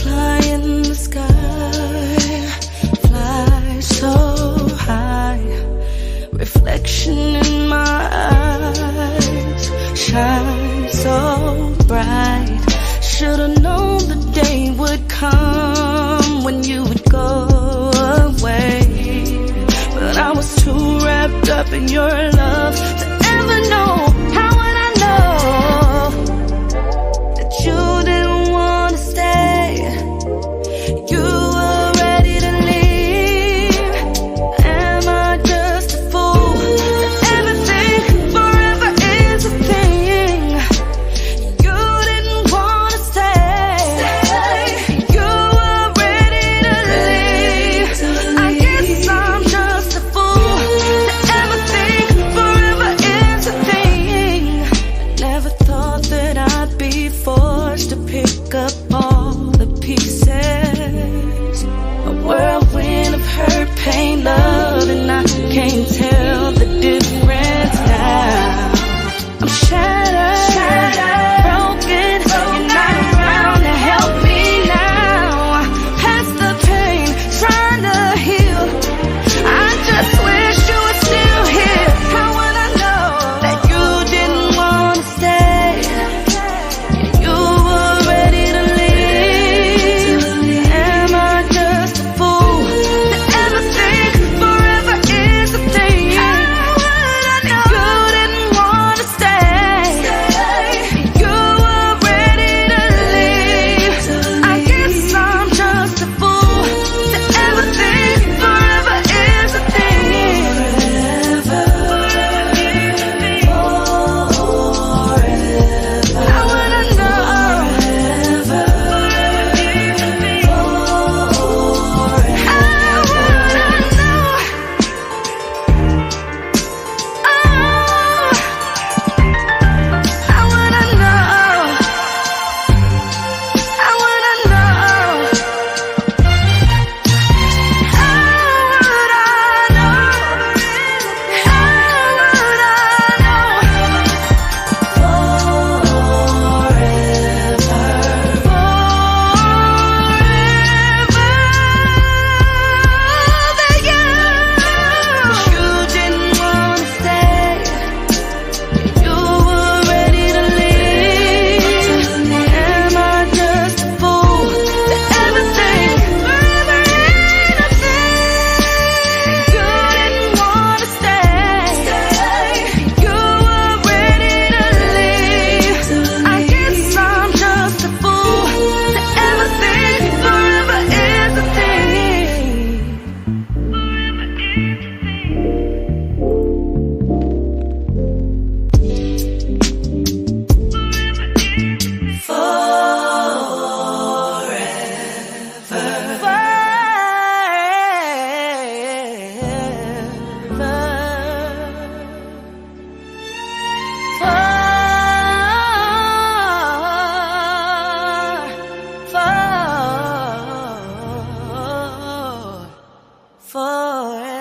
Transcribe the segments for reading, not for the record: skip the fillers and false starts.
Fly in the sky, fly so high. Reflection in my eyes, shine so bright. Should've known the day would come when you would go away. But I was too wrapped up in your love to ever know. How would I know that you didn't want to stay? You were ready to leave. Am I just a fool that ever think forever is a thing? You didn't want to stay. You were ready to leave. I guess I'm just a fool that ever think forever is a thing. I never thought that I'd be forced to pick up all the pieces. A whirlwind of hurt, pain, love, and I can't tell the difference now. I'm shattered, broken, you're not around to help me now. Past the pain, trying to heal. I just wish you were still here. How would I know that you didn't want to stay? You were ready to leave. Am I just a fool to ever think forever is a thing? How would I know that you didn't want to stay? You were ready to leave. I guess I'm just a fool to ever think forever is a thing. How would I know? Forever.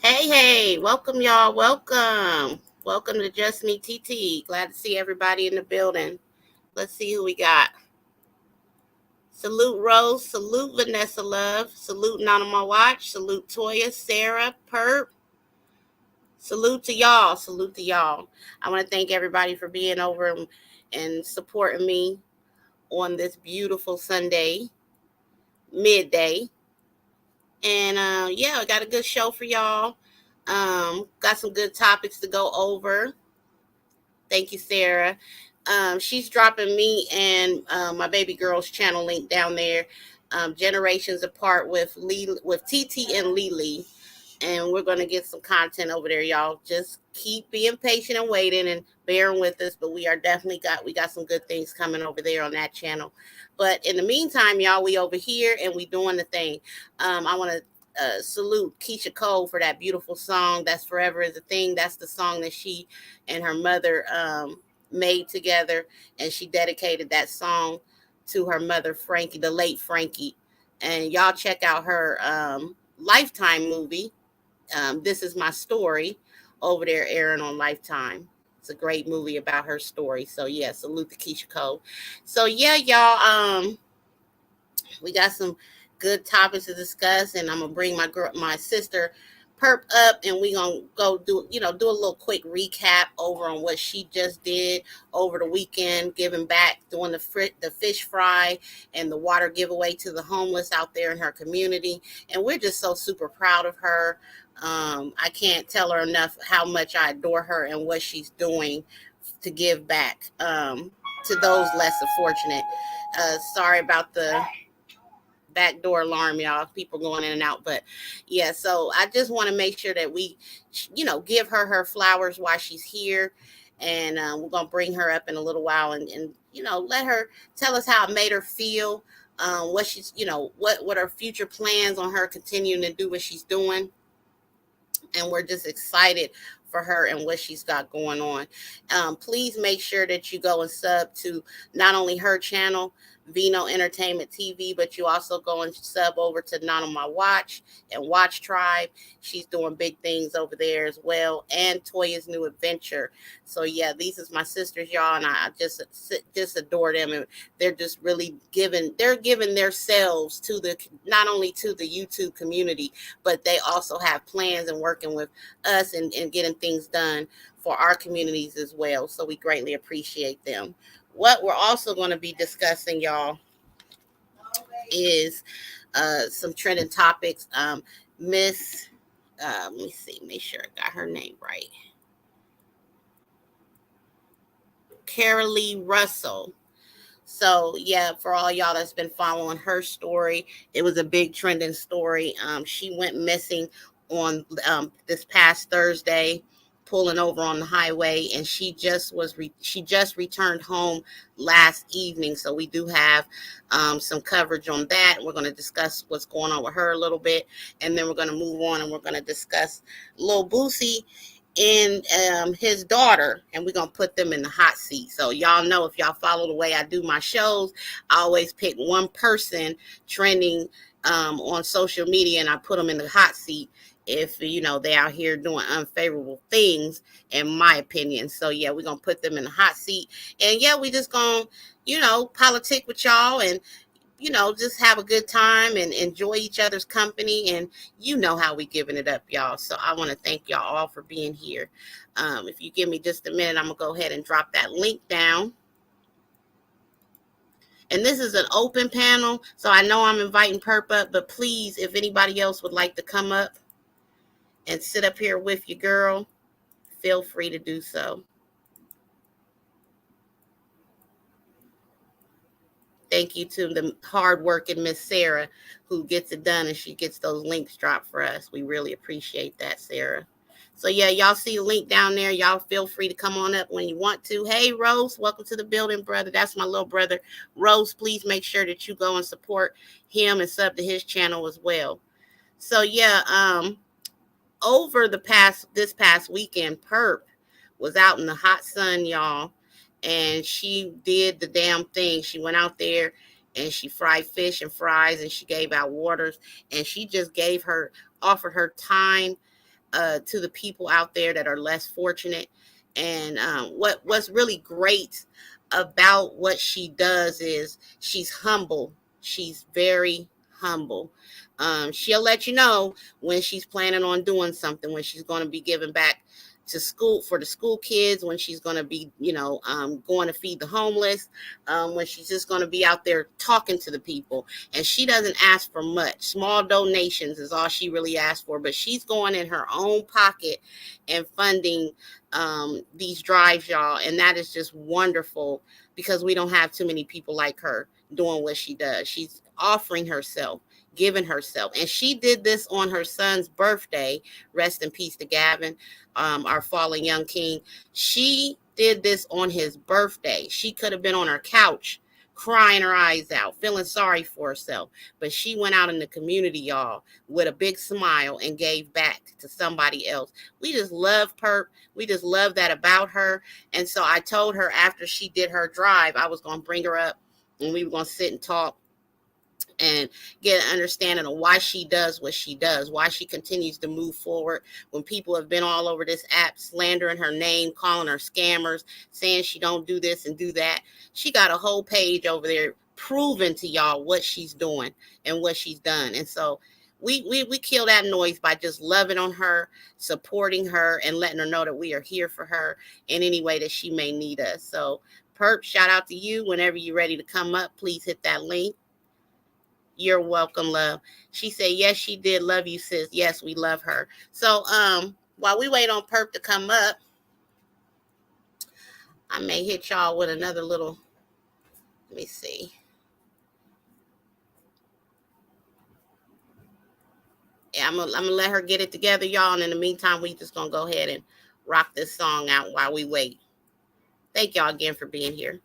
Hey, welcome y'all. Welcome to Just Me TT. Glad to see everybody in the building. Let's see who we got. Salute Rose, salute Vanessa Love, salute Not On My Watch, salute Toya, Sarah, Perp. Salute to y'all. I want to thank everybody for being over and supporting me on this beautiful Sunday, midday. And I got a good show for y'all. Got some good topics to go over. Thank you, Sarah. She's dropping me and my baby girl's channel link down there. Generations Apart with TT and Lily. And we're going to get some content over there, y'all. Just keep being patient and waiting and bearing with us. But we got some good things coming over there on that channel. But in the meantime, y'all, we over here and we doing the thing. I want to salute Keisha Cole for that beautiful song. That's Forever Is a Thing. That's the song that she and her mother made together. And she dedicated that song to her mother, Frankie, the late Frankie. And y'all check out her Lifetime movie. This Is My Story over there airing on Lifetime. It's a great movie about her story. So yeah, salute to Keisha Cole. So yeah, y'all. We got some good topics to discuss, and I'm gonna bring my sister Perp up, and we gonna go do a little quick recap over on what she just did over the weekend, giving back, doing the fish fry and the water giveaway to the homeless out there in her community, and we're just so super proud of her. I can't tell her enough how much I adore her and what she's doing to give back to those less fortunate. Sorry about the backdoor alarm, y'all. People going in and out, but yeah. So I just want to make sure that we, give her flowers while she's here, and we're gonna bring her up in a little while, and let her tell us how it made her feel. What she's, what are future plans on her continuing to do what she's doing, and we're just excited for her and what she's got going on. Please make sure that you go and sub to not only her channel, Vino Entertainment TV, but you also go and sub over to Not on My Watch and Watch Tribe. She's doing big things over there as well, and Toya's New Adventure. So yeah, these is my sisters, y'all, and I just adore them, and they're just really giving themselves to the, not only to the YouTube community, but they also have plans and working with us and getting things done for our communities as well. So we greatly appreciate them. What we're also going to be discussing, y'all, is some trending topics. Miss, let me see, make sure I got her name right. Carolee Russell. So yeah, for all y'all that's been following her story, it was a big trending story. She went missing on this past Thursday, pulling over on the highway, and she just returned home last evening. So we do have some coverage on that. We're going to discuss what's going on with her a little bit, and then we're going to move on and we're going to discuss Lil Boosie and his daughter, and we're gonna put them in the hot seat. So y'all know, if y'all follow the way I do my shows, I always pick one person trending on social media, and I put them in the hot seat if they out here doing unfavorable things, in my opinion. So yeah, we're gonna put them in the hot seat, and yeah, we just gonna politic with y'all, and just have a good time and enjoy each other's company. And how we giving it up, y'all. So I want to thank y'all all for being here. If you give me just a minute, I'm going to go ahead and drop that link down. And this is an open panel, so I know I'm inviting Perp up, but please, if anybody else would like to come up and sit up here with your girl, feel free to do so. Thank you to the hardworking Miss Sarah, who gets it done, and she gets those links dropped for us. We really appreciate that, Sarah. So yeah, y'all see the link down there. Y'all feel free to come on up when you want to. Hey, Rose, welcome to the building, brother. That's my little brother. Rose, please make sure that you go and support him and sub to his channel as well. So yeah, over this past weekend, Perp was out in the hot sun, y'all, and she did the damn thing. She went out there and she fried fish and fries, and she gave out waters, and she just offered her time to the people out there that are less fortunate. And what's really great about what she does is she's humble. She's very humble. She'll let you know when she's planning on doing something, when she's going to be giving back to school for the school kids, when she's going to be, going to feed the homeless, when she's just going to be out there talking to the people. And she doesn't ask for much. Small donations is all she really asks for, but she's going in her own pocket and funding these drives, y'all. And that is just wonderful, because we don't have too many people like her doing what she does. She's offering herself, giving herself. And she did this on her son's birthday. Rest in peace to Gavin, our fallen young king. She did this on his birthday. She could have been on her couch crying her eyes out, feeling sorry for herself. But she went out in the community, y'all, with a big smile and gave back to somebody else. We just love Perp. We just love that about her. And so I told her after she did her drive, I was going to bring her up and we were going to sit and talk and get an understanding of why she does what she does, why she continues to move forward when people have been all over this app slandering her name, calling her scammers, saying she don't do this and do that. She got a whole page over there proving to y'all what she's doing and what she's done. And so we kill that noise by just loving on her, supporting her, and letting her know that we are here for her in any way that she may need us. So Perp, shout out to you. Whenever you're ready to come up, please hit that link. You're welcome, love. She said, yes, she did. Love you, sis. Yes, we love her. So while we wait on Perp to come up, I may hit y'all with another little, let me see. Yeah, I'm gonna let her get it together, y'all. And in the meantime, we just gonna go ahead and rock this song out while we wait. Thank y'all again for being here.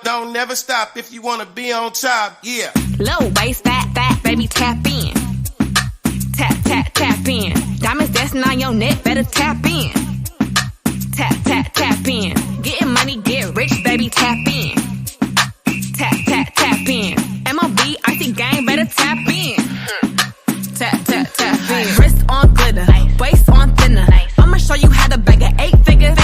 Don't never stop if you wanna be on top, yeah. Low waist, fat, baby, tap in. Tap, tap, tap in. Diamonds dancing on your neck, better tap in. Tap, tap, tap in. Getting money, get rich, baby, tap in. Tap, tap, tap in. MLB, icy gang, better tap in. Tap, tap, tap in. Wrist on glitter, waist on thinner. I'ma show you how to bag an 8-figure.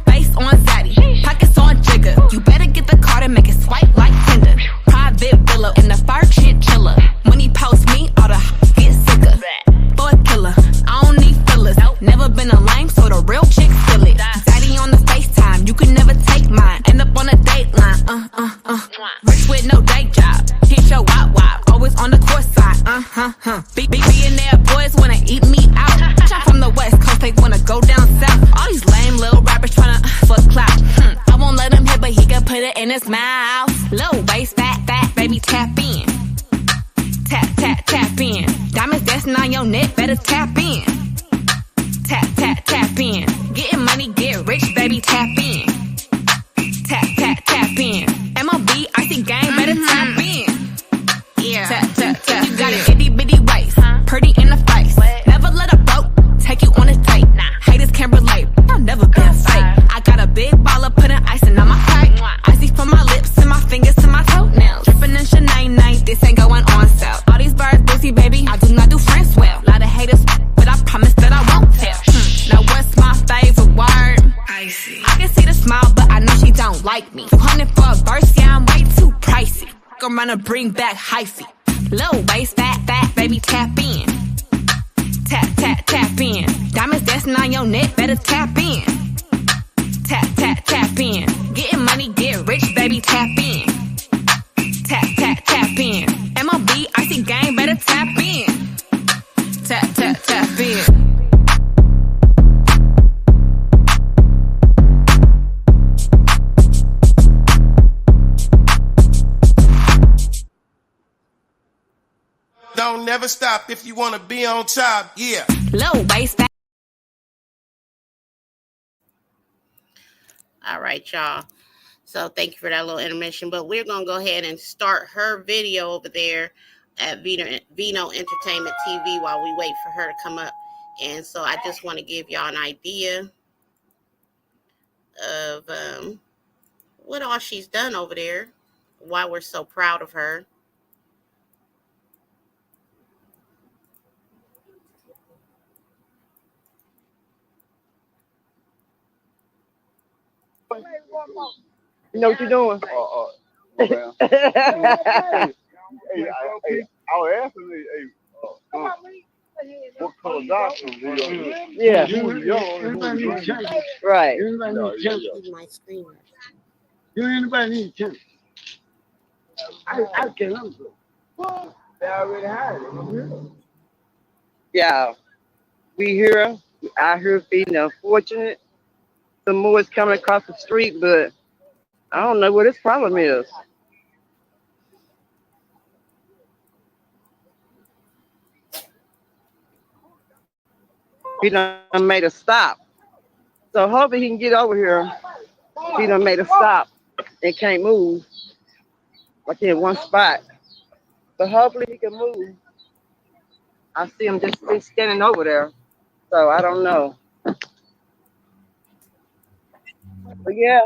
Face on zaddy, pockets on jigger. You better get the card and make it swipe like Tinder. Private villa in the fur chinchilla. When he post me, all the get sicker. For a killer, I don't need fillers. Never been a lame, so the real chicks feel it. Daddy on the FaceTime, you can never take mine. End up on a dateline, Rich with no day job, hit your wop, always on the court side, Billionaire boys wanna eat me out. I'm from the West Coast, they wanna go down south. All these lame little rappers tryna fuck clout. I won't let him hit, but he can put it in his mouth. Low waist, fat, baby, tap in. Tap, tap, tap in. Diamonds dancing on your neck, better tap in. Tap, tap, tap in. Getting money, get rich, baby, tap in. Tap, tap, tap in. MLB, icy gang, better tap in. Yeah. Tap, tap, tap. You got an itty bitty waist, pretty in the face. Never let a broke take you on a date. Haters can't relate, I've never been fake. I got a big baller putting icing on my cake. Icy from my lips and my fingers to my toenails. Dripping in Sinead, this ain't going on sale. All these birds busy, baby, I do not do friends well. Lot of haters, but I promise that I won't tell. Now what's my favorite word? Icy. I can see the smile, but I know she don't like me. 200 for a verse, yeah, I'm way too pricey. I'm gonna bring back hyphy. Low waist, fat, baby, tap in. Tap, tap, tap in. Diamonds dancing on your neck, better tap in. Tap, tap, tap in. Getting money, get rich, baby, tap in. Tap, tap, tap in. MLB, icy gang, better tap in. Tap, tap, tap in. Don't never stop if you wanna be on top, yeah. Low waist. All right, y'all. So thank you for that little intermission. But we're going to go ahead and start her video over there at Vino Entertainment TV while we wait for her to come up. And so I just want to give y'all an idea of what all she's done over there, why we're so proud of her. You know what you're doing? Well, hey, I was asking you, what color doctor was you? Yeah. You was young. Right. My screen. Do anybody need to? I can't answer. They already had it. Yeah. We here. Out here feeding the unfortunate. Some more is coming across the street, but I don't know what his problem is. He done made a stop. So hopefully he can get over here. He done made a stop and can't move. Like in one spot. But hopefully he can move. I see him just standing over there. So I don't know. But yeah.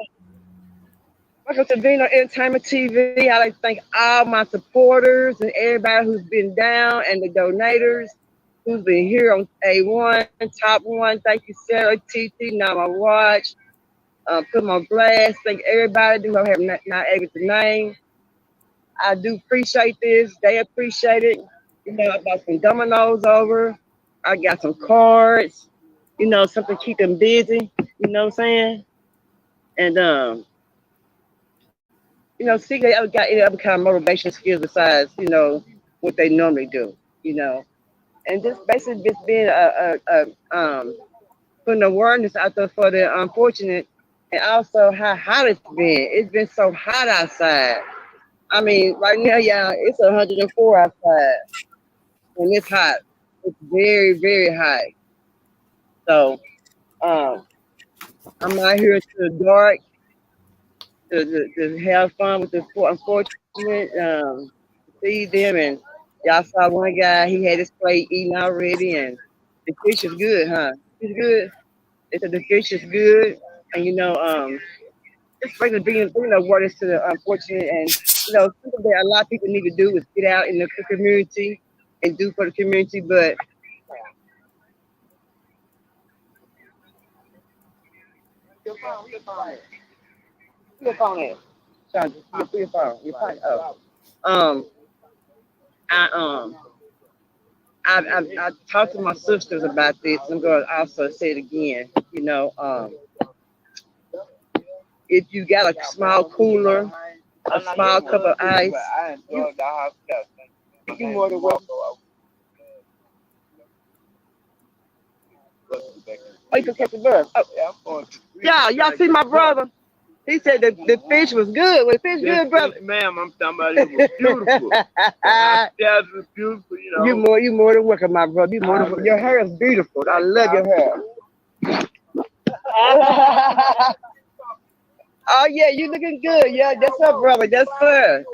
Welcome to Vino Entertainment TV. I'd like to thank all my supporters and everybody who's been down and the donators who's been here on A1, Top One. Thank you, Sarah, TT, Now My Watch, Put My Blast. Thank everybody who I have not able to name. I do appreciate this. They appreciate it. I got some dominoes over. I got some cards. Something to keep them busy. You know what I'm saying? And see they ever got any other kind of motivation skills besides, what they normally do, And just basically just being putting awareness out there for the unfortunate and also how hot it's been. It's been so hot outside. I mean, right now, y'all, it's 104 outside and it's hot. It's very, very hot. So um I'm out here to the dark to have fun with the unfortunate, see them. And y'all saw one guy, he had his plate eaten already, and the fish is good, huh? It's good. They said the fish is good, and just bringing awareness to the unfortunate, and something that a lot of people need to do is get out in the community and do for the community. But your phone is, Sandra, your phone, your phone. Oh, um, I I talked to my sisters about this. I'm going to also say it again. If you got a small cooler, a small cup of ice, you more than welcome. Oh, you can catch the bus. Oh, yeah, y'all see my brother? He said the fish was good. Was the fish good, brother? Ma'am, I'm talking about it was beautiful. Yeah, it was beautiful, You more than welcome, my brother. You more than welcome. Your hair is beautiful. I love your hair. Oh yeah, you looking good. Yeah, that's her, brother. That's her.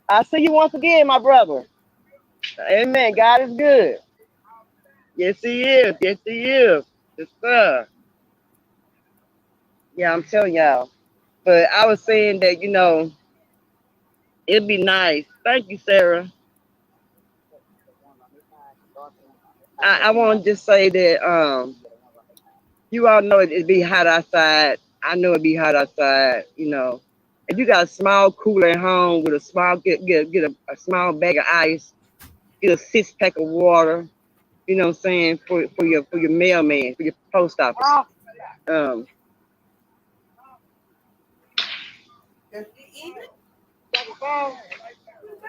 I see you once again, my brother. Amen. God is good. Yes, He is. Yes, He is. Yes, sir. Yeah, I'm telling y'all. But I was saying that it'd be nice. Thank you, Sarah. I want to just say that you all know it'd be hot outside. I know it'd be hot outside. If you got a small cooler at home with a small get a small bag of ice, get a 6 pack of water. You know what I'm saying, for your mailman, for your post office. Um,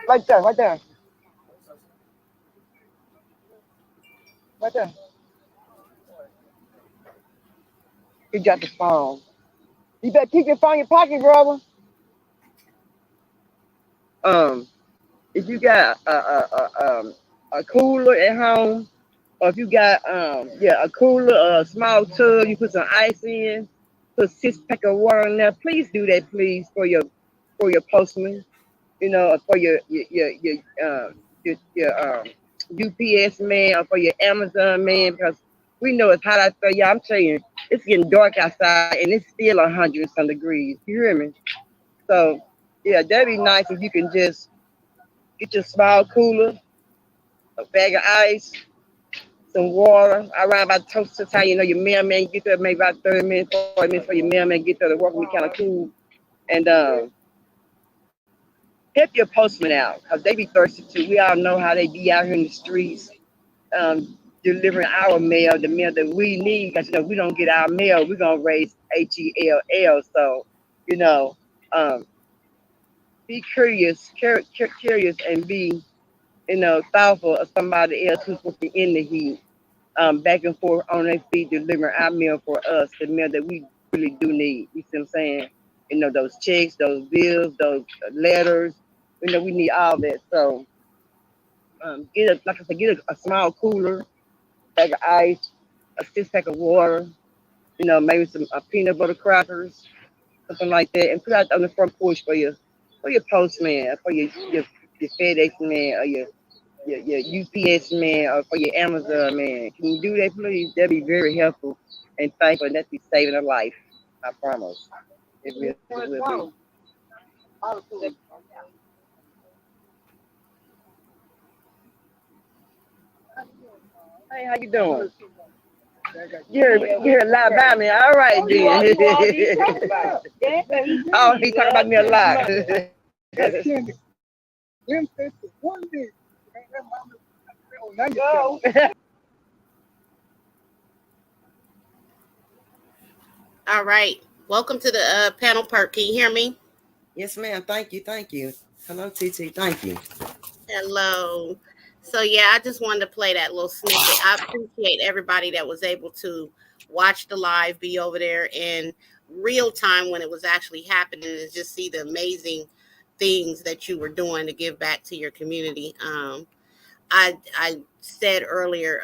right there, right there, right there. You got the phone. You better keep your phone in your pocket, brother. Um, if you got a cooler at home, or if you got a cooler or a small tub, you put some ice in, put 6 pack of water in there. Please do that, please, for your postman. Or for your UPS man, or for your Amazon man, because we know it's hot out there. Yeah, I'm telling you, it's getting dark outside and it's still 100 some degrees. You hear me? So yeah, that'd be nice if you can just get your small cooler, a bag of ice, some water. Around about toast to time, your mailman get there maybe about 30 minutes, 40 minutes for your mailman get there. The work will be kind of cool. And help your postman out because they be thirsty too. We all know how they be out here in the streets delivering our mail, the mail that we need. Because we don't get our mail, we're gonna raise HELL. So you know, um, be curious, and be thoughtful of somebody else who's working in the heat, back and forth on their feet, delivering our mail for us, the mail that we really do need. You see what I'm saying? Those checks, those bills, those letters. We need all that. So like I said, get a small cooler, bag of ice, a 6 pack of water, maybe some peanut butter crackers, something like that, and put out on the front porch for your postman, for your FedEx man, or your UPS man, or for your Amazon man. Can you do that, please? That'd be very helpful and thankful, and that'd be saving a life. I promise. It will be. Hey, how you doing? You're a lot about me. All right, then. Oh, he talking about me a lot. All right. Welcome to the panel, Perk. Can you hear me? Yes, ma'am. Thank you. Thank you. Hello, TT. Thank you. Hello. So yeah, I just wanted to play that little snippet. I appreciate everybody that was able to watch the live, be over there in real time when it was actually happening, and just see the amazing things that you were doing to give back to your community. I said earlier,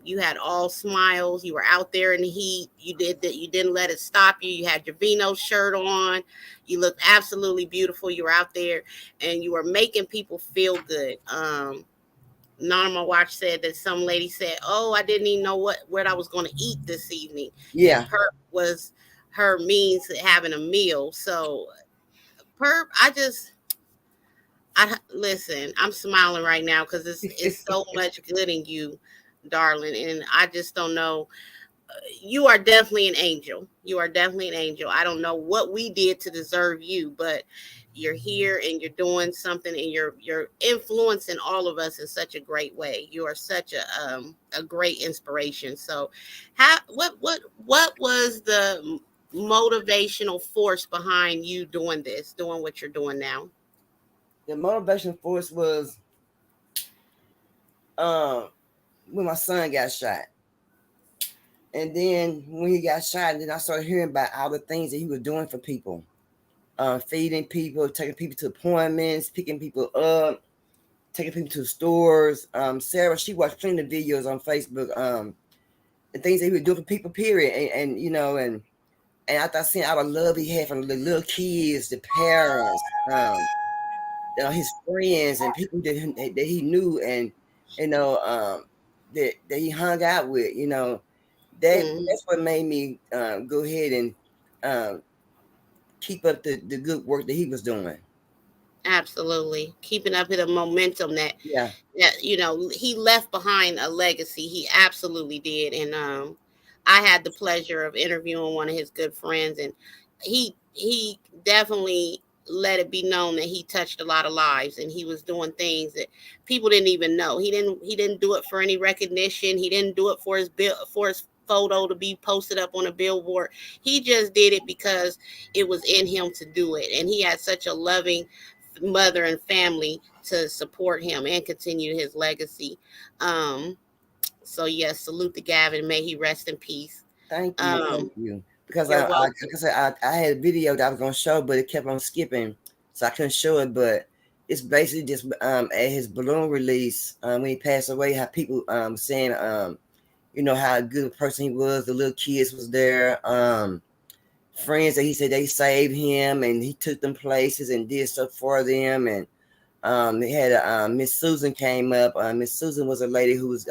you had all smiles. You were out there in the heat. You did that. You didn't let it stop you. You had your Vino shirt on. You looked absolutely beautiful. You were out there, and you were making people feel good. Norma Watch said that some lady said, "Oh, I didn't even know what I was going to eat this evening," and Yeah. Perp was her means to having a meal. So Perp, I listen. I'm smiling right now because it's so much good in you, darling, and I just don't know. You are definitely an angel. You are definitely an angel. I don't know what we did to deserve you, but you're here and you're doing something, and you're influencing all of us in such a great way. You are such a great inspiration. So, how what was the motivational force behind you doing this, doing what you're doing now? The motivation force was um when my son got shot. And then when he got shot, and then I started hearing about all the things that he was doing for people. Feeding people, taking people to appointments, picking people up, taking people to stores. Sarah, she watched plenty of videos on Facebook, the things that he was doing for people, period. And and after I seen all the love he had from the little kids, the parents, his friends and people that he knew, and you know, that he hung out with, Mhm. that's what made me go ahead and um, keep up the good work that he was doing. Absolutely. Keeping up with the momentum Yeah, that he left behind a legacy. He absolutely did. And I had the pleasure of interviewing one of his good friends, and he definitely let it be known that he touched a lot of lives, and he was doing things that people didn't even know. He didn't do it for any recognition. He didn't do it for his photo to be posted up on a billboard. He just did it because it was in him to do it, and he had such a loving mother and family to support him and continue his legacy. Um, so yes, salute to Gavin. May he rest in peace. thank you, Um, thank you. Because you're like welcome. I said, I had a video that I was gonna show, but it kept on skipping, so I couldn't show it. But it's basically just at his balloon release when he passed away, how people saying how good a person he was. The little kids was there. Friends that he said they saved him and he took them places and did stuff for them. And they had Miss Susan came up. Miss Susan was a lady who was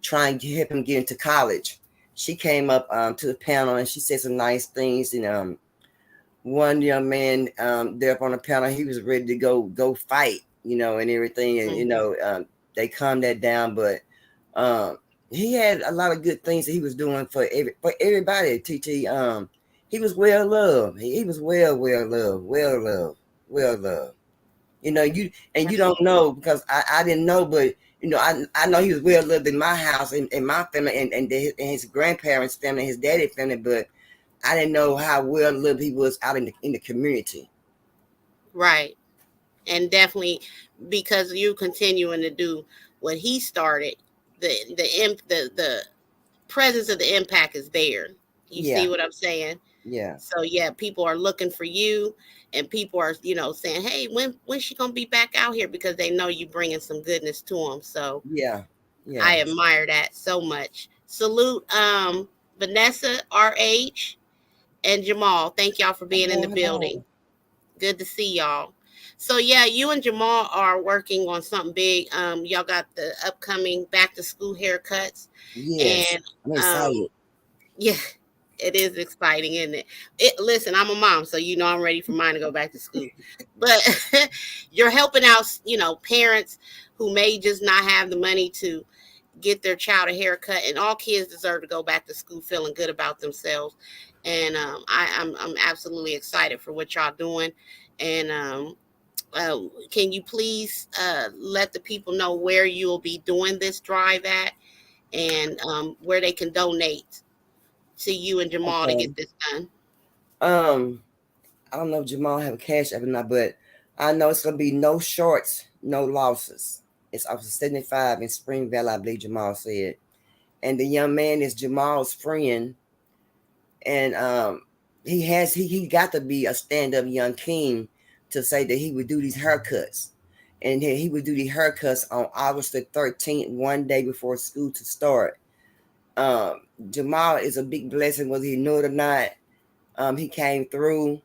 trying to help him get into college. She came up to the panel and she said some nice things. And one young man there up on the panel, he was ready to go fight, and everything. And Mhm. they calmed that down, but um, he had a lot of good things that he was doing for everybody. TT, he was well loved. He was well loved, well loved. You don't know because I didn't know, but I know he was well loved in my house and my family and his grandparents' family, his daddy family, but I didn't know how well loved he was out in the community. Right, and definitely because you continuing to do what he started, the presence of the impact is there. You see Yeah, what I'm saying? yeah, So yeah, people are looking for you, and people are saying, "Hey, when's she gonna be back out here?" Because they know you bringing some goodness to them. So yeah, yeah. I admire that so much. Salute, Vanessa, RH, and Jamal. Thank y'all for being in Hello, the building. hello. Good to see y'all. So yeah, you and Jamal are working on something big. Y'all got the upcoming back to school haircuts, Yes, and I'm um, excited. yeah, It is exciting, isn't it? Listen, I'm a mom, so you know I'm ready for mine to go back to school. But you're helping out, parents who may just not have the money to get their child a haircut, and all kids deserve to go back to school feeling good about themselves. And I'm absolutely excited for what y'all doing. And can you please let the people know where you will be doing this drive at, and where they can donate to you and Jamal to Okay. get this done? Um, I don't know if Jamal have a cash app or not, but I know it's gonna be no shorts, no losses. It's off of 75 in Spring Valley, I believe Jamal said. And the young man is Jamal's friend, and he got to be a stand-up young king to say that he would do these haircuts. And he would do the haircuts on August the 13th, one day before school to start. Um, Jamal is a big blessing, whether he knew it or not. He came through.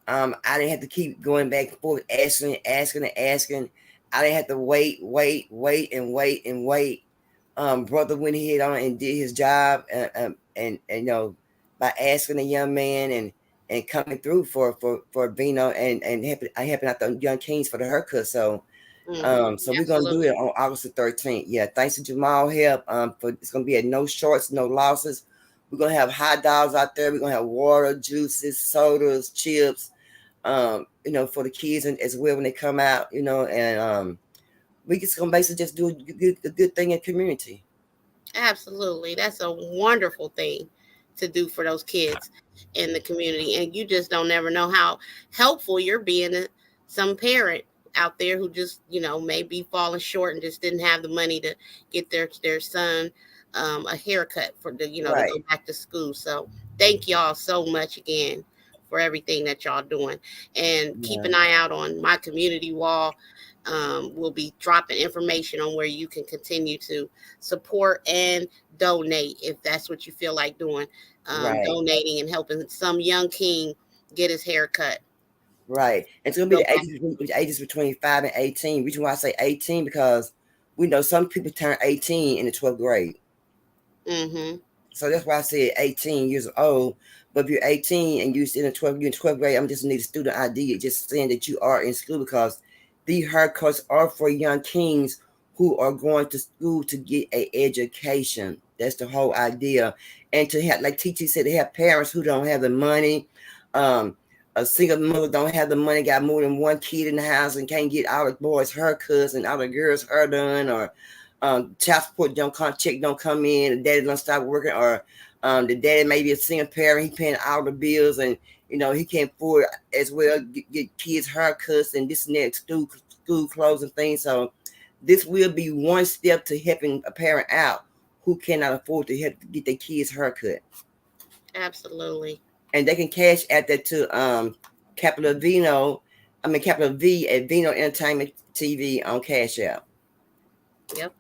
I didn't have to keep going back and forth, asking. I didn't have to wait. Brother went ahead on and did his job, and by asking the young man and coming through for Vino and helping out the young kings for the haircut. So we're gonna do Absolutely. it on August the 13th. Yeah, thanks to Jamal help. For it's gonna be at no shorts, no losses. We're gonna have hot dogs out there. We're gonna have water, juices, sodas, chips. For the kids and as well when they come out. And we just gonna basically just do a good thing in community. Absolutely. That's a wonderful thing to do for those kids in the community. And you just don't never know how helpful you're being to some parent out there who just, may be falling short and just didn't have the money to get their son a haircut to Right. go back to school. So thank y'all so much again for everything that y'all doing. And keep Yeah. an eye out on my community wall. We'll be dropping information on where you can continue to support and donate if that's what you feel like doing. Right. Donating and helping some young king get his hair cut. Right. It's gonna be Go the back. ages between 5 and 18. Reason why I say 18 because we know some people turn 18 in the 12th grade. Mm-hmm. So that's why I said 18 years old. But if you're 18 and you're in 12th grade, I'm just need a student ID, just saying that you are in school because these haircuts are for young kings who are going to school to get an education. That's the whole idea. And to have, like TT said, they have parents who don't have the money. Um, a single mother don't have the money, got more than one kid in the house and can't get all the boys' haircuts and all the girls' hair done, or child support check don't come in, the daddy don't stop working, or the daddy may be a single parent, he paying all the bills, and he can't afford as well get kids haircuts and this and that, school clothes and things. So this will be one step to helping a parent out who cannot afford to help get their kids haircut, Absolutely. and they can cash at that to Capital Vino. Capital V at Vino Entertainment TV on Cash App. Yep.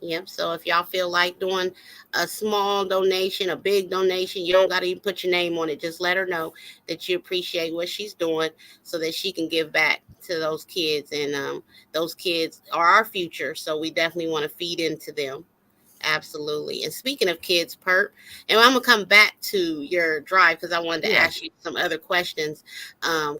Yep. So if y'all feel like doing a small donation, a big donation, you don't got to even put your name on it. Just let her know that you appreciate what she's doing so that she can give back to those kids. And those kids are our future. So we definitely want to feed into them. Absolutely. And speaking of kids, Perp, and I'm gonna come back to your drive because I wanted to Yeah. ask you some other questions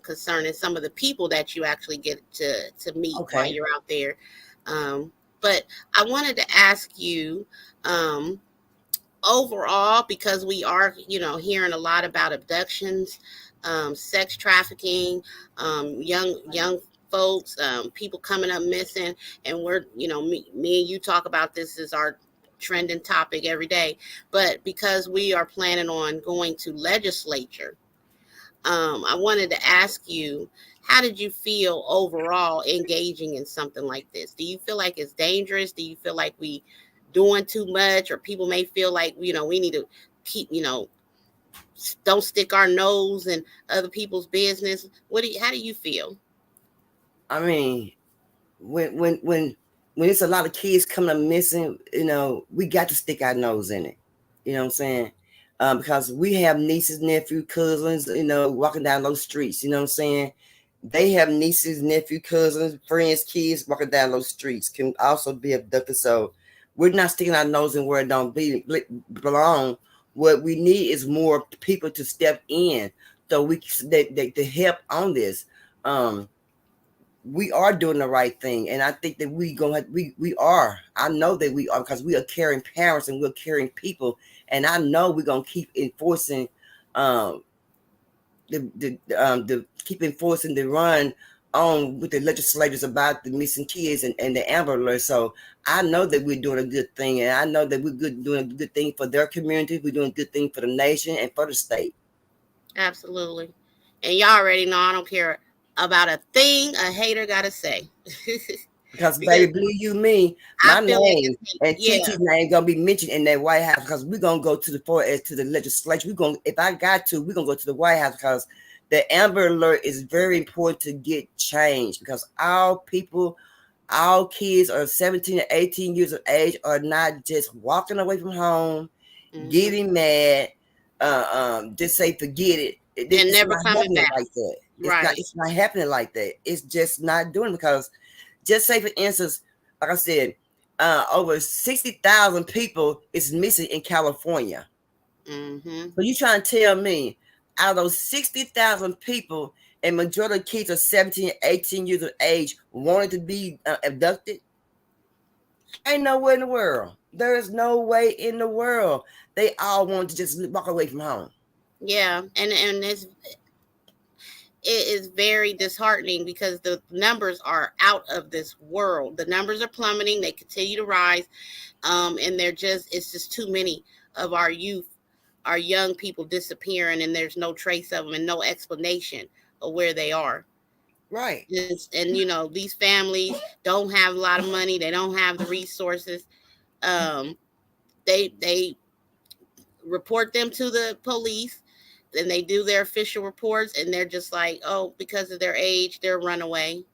concerning some of the people that you actually get to meet while Okay. you're out there. Um, but I wanted to ask you um, overall, because we are, hearing a lot about abductions, sex trafficking, young folks, people coming up missing, and we're, me and you talk about this as our trending topic every day. But because we are planning on going to legislature, I wanted to ask you, how did you feel overall engaging in something like this? Do you feel like it's dangerous? Do you feel like we doing too much, or people may feel like we need to keep don't stick our nose in other people's business? How do you feel? I mean, when it's a lot of kids coming up missing, we got to stick our nose in it. You know what I'm saying? Because we have nieces, nephew, cousins, walking down those streets. You know what I'm saying? They have nieces, nephew, cousins, friends, kids walking down those streets can also be abducted. So we're not sticking our nose in where it don't belong. What we need is more people to step in, so they to help on this. Um, we are doing the right thing, and I think that we are. I know that we are, because we are caring parents and we're caring people, and I know we're gonna keep enforcing um the keep enforcing the run on with the legislators about the missing kids and the Amber Alert. So I know that we're doing a good thing, and I know that we're doing a good thing for their community. We're doing a good thing for the nation and for the state. Absolutely. And y'all already know I don't care about a thing a hater got to say. Because Because baby, believe you me, I my feel like name it's hate. and Yeah. Titi's name gonna be mentioned in that White House, because we're gonna go to the floor as to the legislature. We're gonna, if I got to, we're gonna go to the White House, because the Amber Alert is very important to get changed, because our people, our kids are 17 and 18 years of age are not just walking away from home, Hmm. getting mad, just say forget it. And It's never not coming happening back. like that. Right. It's not happening like that. It's just not doing it, because just say, for instance, like I said, over 60,000 people is missing in California. Hmm. So you trying to tell me, out of those 60,000 people, a majority of kids are 17, 18 years of age wanted to be abducted? Ain't nowhere in the world. There is no way in the world. They all want to just walk away from home. Yeah. And it is very disheartening because the numbers are out of this world. The numbers are plummeting. They continue to rise. And it's just too many of our youth, our young people disappearing, and there's no trace of them and no explanation of where they are. Right, And these families don't have a lot of money. They don't have the resources. Um, they report them to the police, then they do their official reports, and they're just like, oh, because of their age, they're runaway.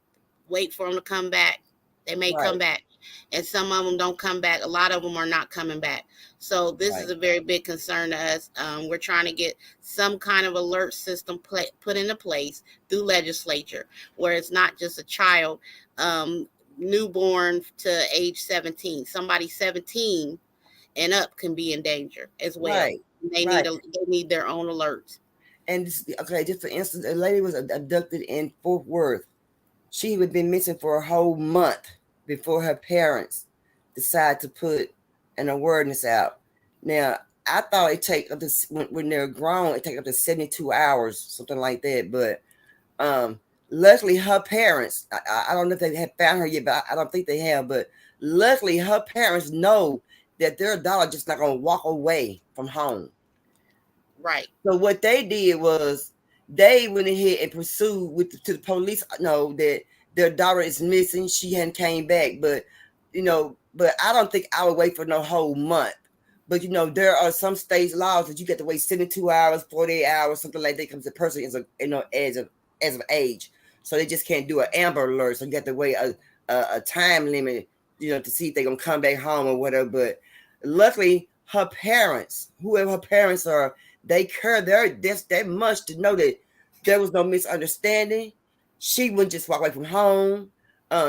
Wait for them to come back. They may come right, back, and some of them don't come back. A lot of them are not coming back. So this is right, a very big concern to us. We're trying to get some kind of alert system put into place through legislature, where it's not just a child, um, newborn to age 17. Somebody 17 and up can be in danger as well. right, They right. need their own alerts. And okay, just for instance, a lady was abducted in Fort Worth. She had been missing for a whole month before her parents decided to put an awareness out. Now, I thought it take up to, when they're grown, it take up to 72 hours, something like that. But um, luckily, her parents, I don't know if they have found her yet, but I don't think they have. But luckily, her parents know that their daughter just not gonna walk away from home. Right. So what they did was they went ahead and pursued to the police know that their daughter is missing. She hadn't came back, but I don't think I would wait for no whole month. But there are some states laws that you get to wait 72 hours, 48 hours, something like that, comes the person is as of age. So they just can't do an Amber Alert. So you have to wait a time limit, to see if they're gonna come back home or whatever. But luckily her parents, whoever her parents are, they care that much to know that there was no misunderstanding. She wouldn't just walk away from home.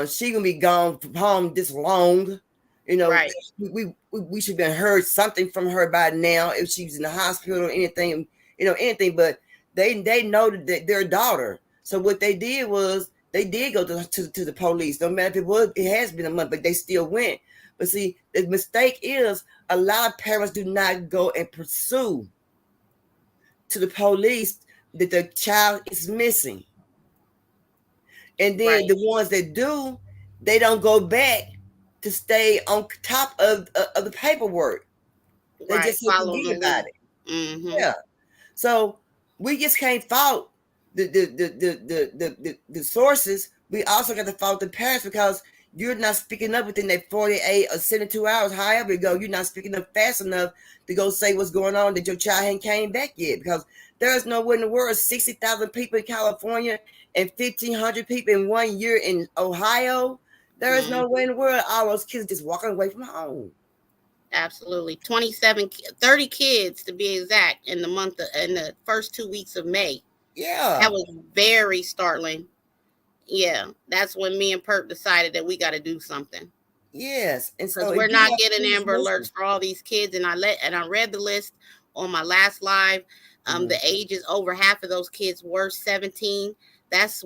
She gonna be gone from home this long. You know, Right. we should have heard something from her by now if she was in the hospital or anything. Anything. But they know that their daughter. So what they did was they did go to the police. No matter if it has been a month, but they still went. But see, the mistake is a lot of parents do not go and pursue to the police that the child is missing. And then Right. the ones that do, they don't go back to stay on top of the paperwork. They Right. just say Following forget the about lead. it. Hmm. Yeah. So we just can't fault the sources. We also got to fault the parents, because you're not speaking up within that 48 or 72 hours, however it go. You're not speaking up fast enough to go say what's going on, that your child ain't came back yet, because there's nowhere in the world 60,000 people in California and 1,500 people in 1 year in Ohio. There is no way Hmm. in the world all those kids just walking away from home. Absolutely. 30 kids to be exact in the first 2 weeks of May. That Yeah. was very startling. Yeah. That's when me and Perp decided that we got to do something. Yes. And Because so if we're you not have getting kids, Amber listen. Alerts for all these kids. And I read the list on my last live, Mhm. the ages over half of those kids were 17. That's,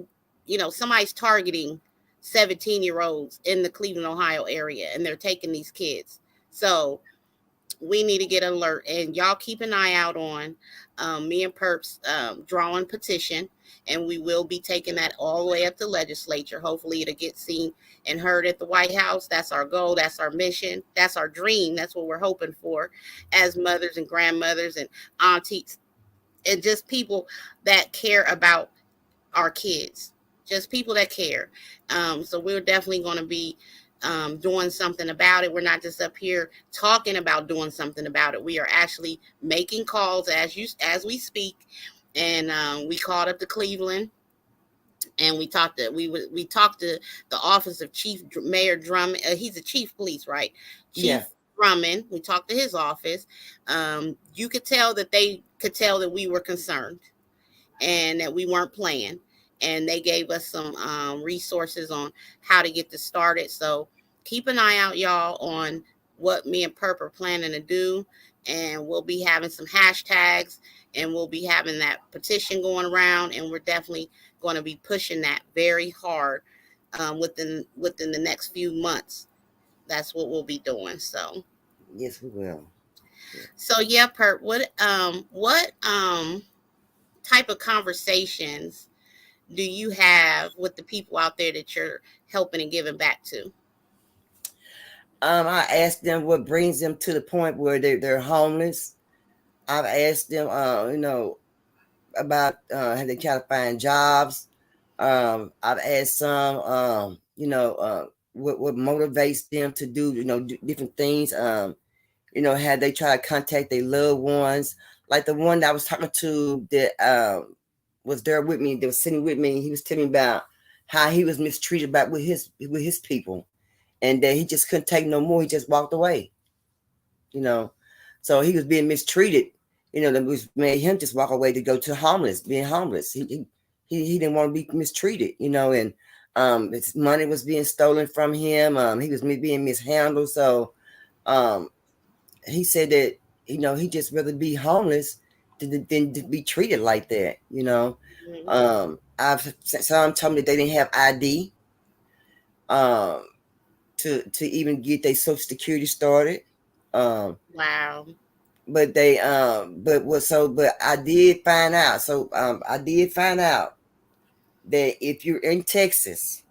somebody's targeting 17-year-olds in the Cleveland, Ohio area, and they're taking these kids. So we need to get alert, and y'all keep an eye out on me and Perp's drawing petition, and we will be taking that all the way up to legislature. Hopefully it'll get seen and heard at the White House. That's our goal, that's our mission, that's our dream, that's what we're hoping for as mothers and grandmothers and aunties, and just people that care about our kids, just people that care. So we're definitely going to be doing something about it. We're not just up here talking about doing something about it. We are actually making calls as we speak. And we called up to Cleveland, and we talked to the office of Chief Mayor Drummond. He's the chief police, right? Yeah. Chief Drummond. We talked to his office. You could tell that they could tell that we were concerned and that we weren't playing. And they gave us some resources on how to get this started. So keep an eye out, y'all, on what me and Perp are planning to do. And we'll be having some hashtags, and we'll be having that petition going around. And we're definitely going to be pushing that very hard within the next few months. That's what we'll be doing. So Yes, we will. yeah, Perp, what type of conversations do you have with the people out there that you're helping and giving back to? I asked them what brings them to the point where they're homeless. I've asked them, about how they try to find jobs. I've asked some, what motivates them to do, different things. How they try to contact their loved ones. Like the one that I was talking to that was there with me, that was sitting with me. He was telling me about how he was mistreated with his people, and that he just couldn't take no more. He just walked away. So he was being mistreated. That was made him just walk away to go to being homeless. He didn't want to be mistreated. And his money was being stolen from him. He was being mishandled. So he said that he just rather be homeless than to be treated like that. I've some told me that they didn't have ID to even get their Social Security started. Wow. But I did find out. So I did find out that if you're in Texas,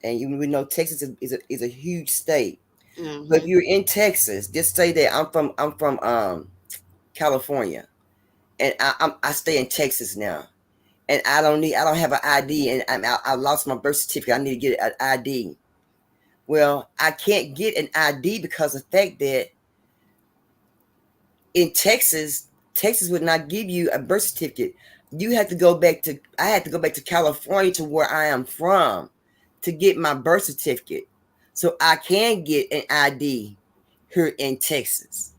and we know Texas is a huge state. Mm-hmm. But if you're in Texas, just say that I'm from California, and I stay in Texas now, and I don't have an ID, and I lost my birth certificate. I need to get an ID. Well, I can't get an ID because of the fact that in Texas would not give you a birth certificate. I had to go back to California, to where I am from, to get my birth certificate, so I can get an ID here in Texas.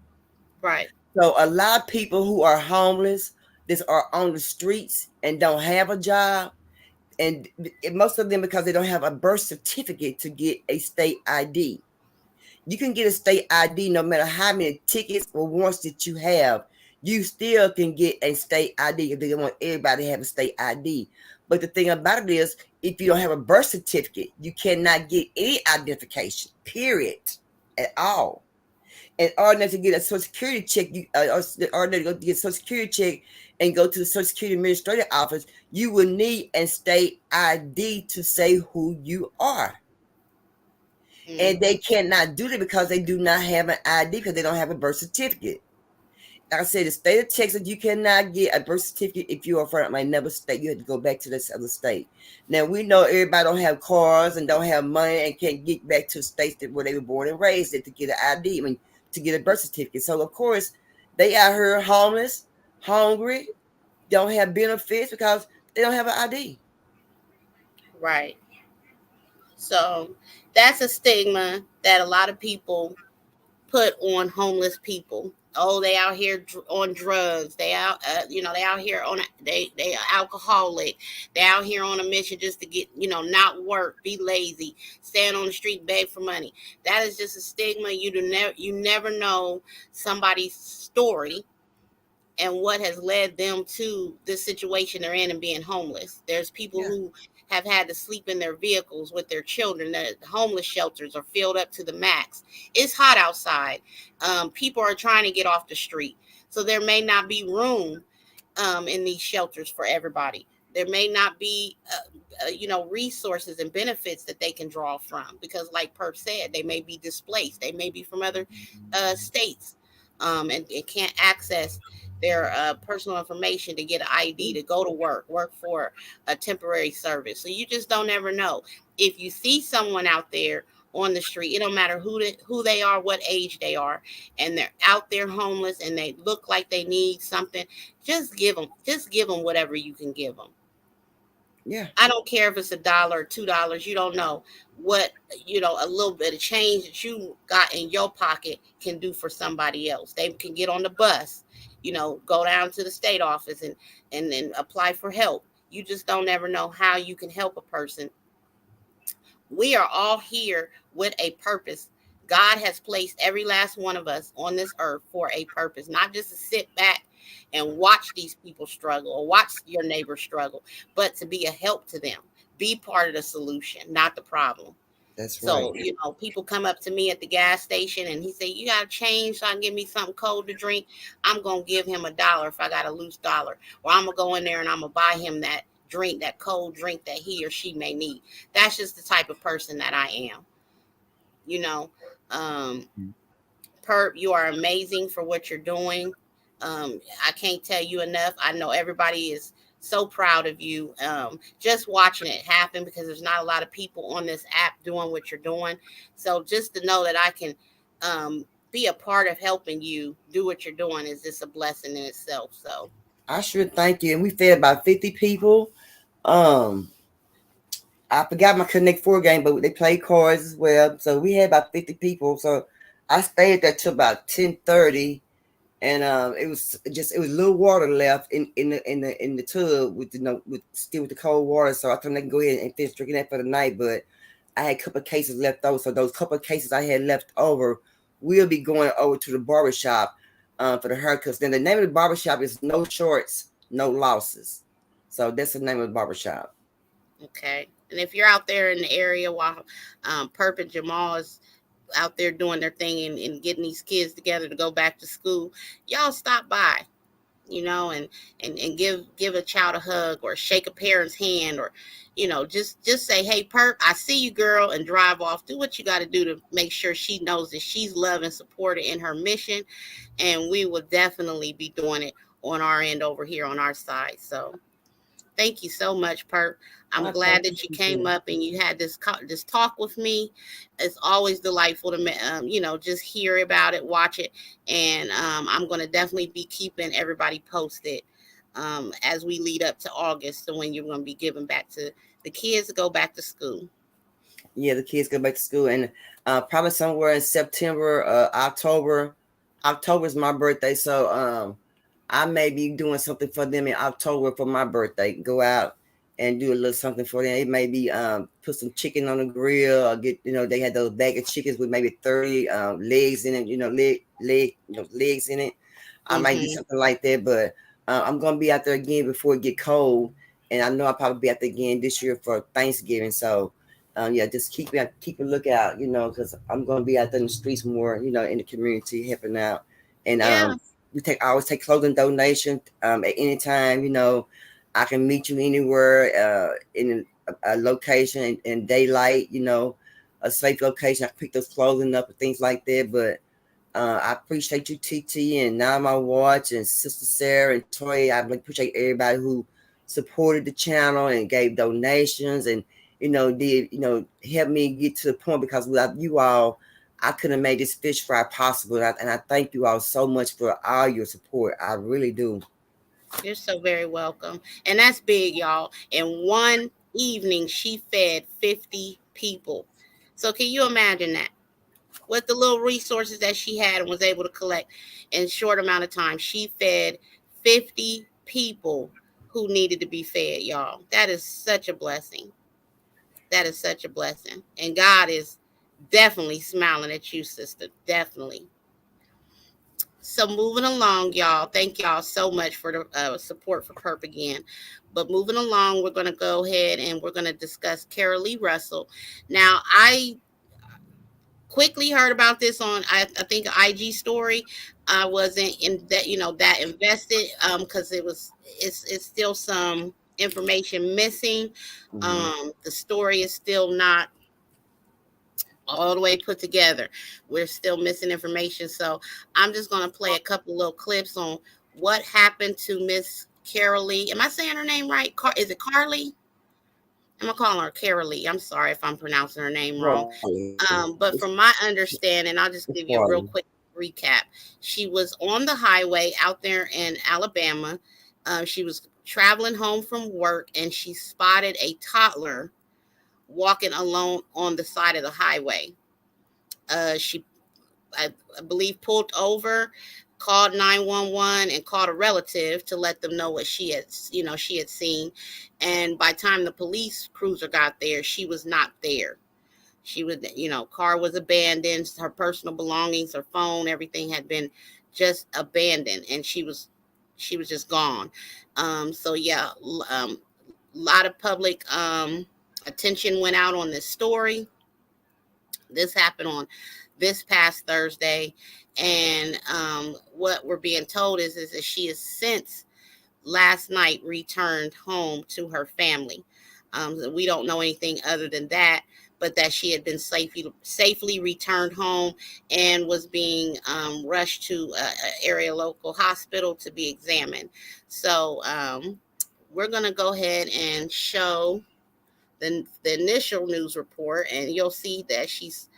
Right. So a lot of people who are homeless, that are on the streets and don't have a job, and most of them because they don't have a birth certificate to get a state ID. You can get a state ID no matter how many tickets or warrants that you have. You still can get a state ID if they want everybody to have a state ID. But the thing about it is, if you don't have a birth certificate, you cannot get any identification, period, at all. In order to get a Social Security check, in order to go get a Social Security check and go to the Social Security Administrative Office, you will need a state ID to say who you are. And they cannot do that because they do not have an ID, because they don't have a birth certificate. Like I said, the state of Texas, you cannot get a birth certificate if you are from another state. You have to go back to this other state. Now, we know everybody don't have cars and don't have money and can't get back to states where they were born and raised to get an ID, to get a birth certificate. So, of course, they out here homeless, hungry, don't have benefits because they don't have an ID. Right. So that's a stigma that a lot of people put on homeless people. Oh, they out here on drugs. They out, they out here on they are alcoholic. They out here on a mission just to get, not work, be lazy, stand on the street, beg for money. That is just a stigma. You never know somebody's story, and what has led them to this situation they're in and being homeless. There's people Yeah, who have had to sleep in their vehicles with their children. The homeless shelters are filled up to the max. It's hot outside. People are trying to get off the street. So there may not be room in these shelters for everybody. There may not be, resources and benefits that they can draw from because, like Perp said, they may be displaced. They may be from other states, and can't access their personal information to get an ID to go to work for a temporary service. So you just don't ever know. If you see someone out there on the street, it don't matter who they are, what age they are, and they're out there homeless and they look like they need something, just give them whatever you can give them. yeah, I don't care if it's $1 or $2. You don't know what, a little bit of change that you got in your pocket can do for somebody else. They can get on the bus, go down to the state office and then apply for help. You just don't ever know how you can help a person. We are all here with a purpose. God has placed every last one of us on this earth for a purpose, not just to sit back and watch these people struggle or watch your neighbor struggle, but to be a help to them. Be part of the solution, not the problem. that's right. So, people come up to me at the gas station and he say, "You got to change so I can give me something cold to drink." I'm going to give him $1 if I got a loose dollar. Or I'm going to go in there and I'm going to buy him that drink, that cold drink that he or she may need. That's just the type of person that I am. You know, um, Perp, you are amazing for what you're doing. I can't tell you enough. I know everybody is so proud of you. Just watching it happen because there's not a lot of people on this app doing what you're doing. So just to know that I can be a part of helping you do what you're doing is just a blessing in itself. So I sure thank you. And we fed about 50 people. Um, I forgot my Connect Four game, but they played cards as well. So we had about 50 people. So I stayed there till about 10:30, and it was a little water left in the tub with the cold water. So I told them they can go ahead and finish drinking that for the night. But I had a couple of cases left over. So those couple of cases I had left over, we'll be going over to the barbershop for the haircuts. Then the name of the barbershop is No Shorts, No Losses. So that's the name of the barbershop. okay. And if you're out there in the area while Perp and Jamal is out there doing their thing and getting these kids together to go back to school, y'all stop by, and give a child a hug or shake a parent's hand, or just say, "Hey, Perp, I see you, girl," and drive off. Do what you got to do to make sure she knows that she's loved and supported in her mission, and we will definitely be doing it on our end over here on our side. So thank you so much, Perp. I'm I glad thank that you you came too. up and you had this talk with me. It's always delightful to just hear about it, watch it, and I'm going to definitely be keeping everybody posted as we lead up to August, so when you're going to be giving back to the kids to go back to school. Yeah, the kids go back to school, and probably somewhere in September, October. October is my birthday, so I may be doing something for them in October for my birthday. Go out and do a little something for them. It may be put some chicken on the grill, or get they had those bag of chickens with maybe 30 legs in it. Legs in it. I might do Hmm. something like that, but I'm gonna be out there again before it get cold, and I know I'll probably be out there again this year for Thanksgiving. So yeah, just keep a lookout, because I'm gonna be out there in the streets more, in the community helping out, and Yeah. I always take clothing donation at any time. I can meet you anywhere in a location in daylight, a safe location. I can pick those clothing up and things like that, but. I appreciate you, TT, and Now My Watch, and Sister Sarah and Toya. I appreciate everybody who supported the channel and gave donations and did help me get to the point, because without you all, I couldn't have made this fish fry possible. And I thank you all so much for all your support. I really do. You're so very welcome. And that's big, y'all. In one evening, she fed 50 people. So can you imagine that? With the little resources that she had and was able to collect in short amount of time, she fed 50 people who needed to be fed, y'all. That is such a blessing. That is such a blessing. And God is definitely smiling at you, sister. Definitely. So moving along, y'all. Thank y'all so much for the support for Perp again. But moving along, we're going to go ahead and we're going to discuss Carol Lee Russell. Now, I quickly heard about this on I think an IG story. I wasn't in that that invested because it's still some information missing. Mhm. The story is still not all the way put together. We're still missing information. So I'm just going to play a couple little clips on what happened to Miss Carol Lee. Am I saying her name right? Is it Carly? I'm going to call her Carol Lee. I'm sorry if I'm pronouncing her name wrong. Carly. But from my understanding, I'll just It's give you a real Carly. quick recap. She was on the highway out there in Alabama. She was traveling home from work and she spotted a toddler walking alone on the side of the highway. She, I believe, pulled over, called 911, and called a relative to let them know what she had seen. And by the time the police cruiser got there, she was not there. She was, car was abandoned. Her personal belongings, her phone, everything had been just abandoned, and she was just gone. So yeah, a lot of public attention went out on this story. This happened on this past Thursday, and what we're being told is that she has since last night returned home to her family. We don't know anything other than that, but that she had been safely returned home and was being rushed to a area local hospital to be examined. So we're going to go ahead and show the initial news report, and you'll see that she's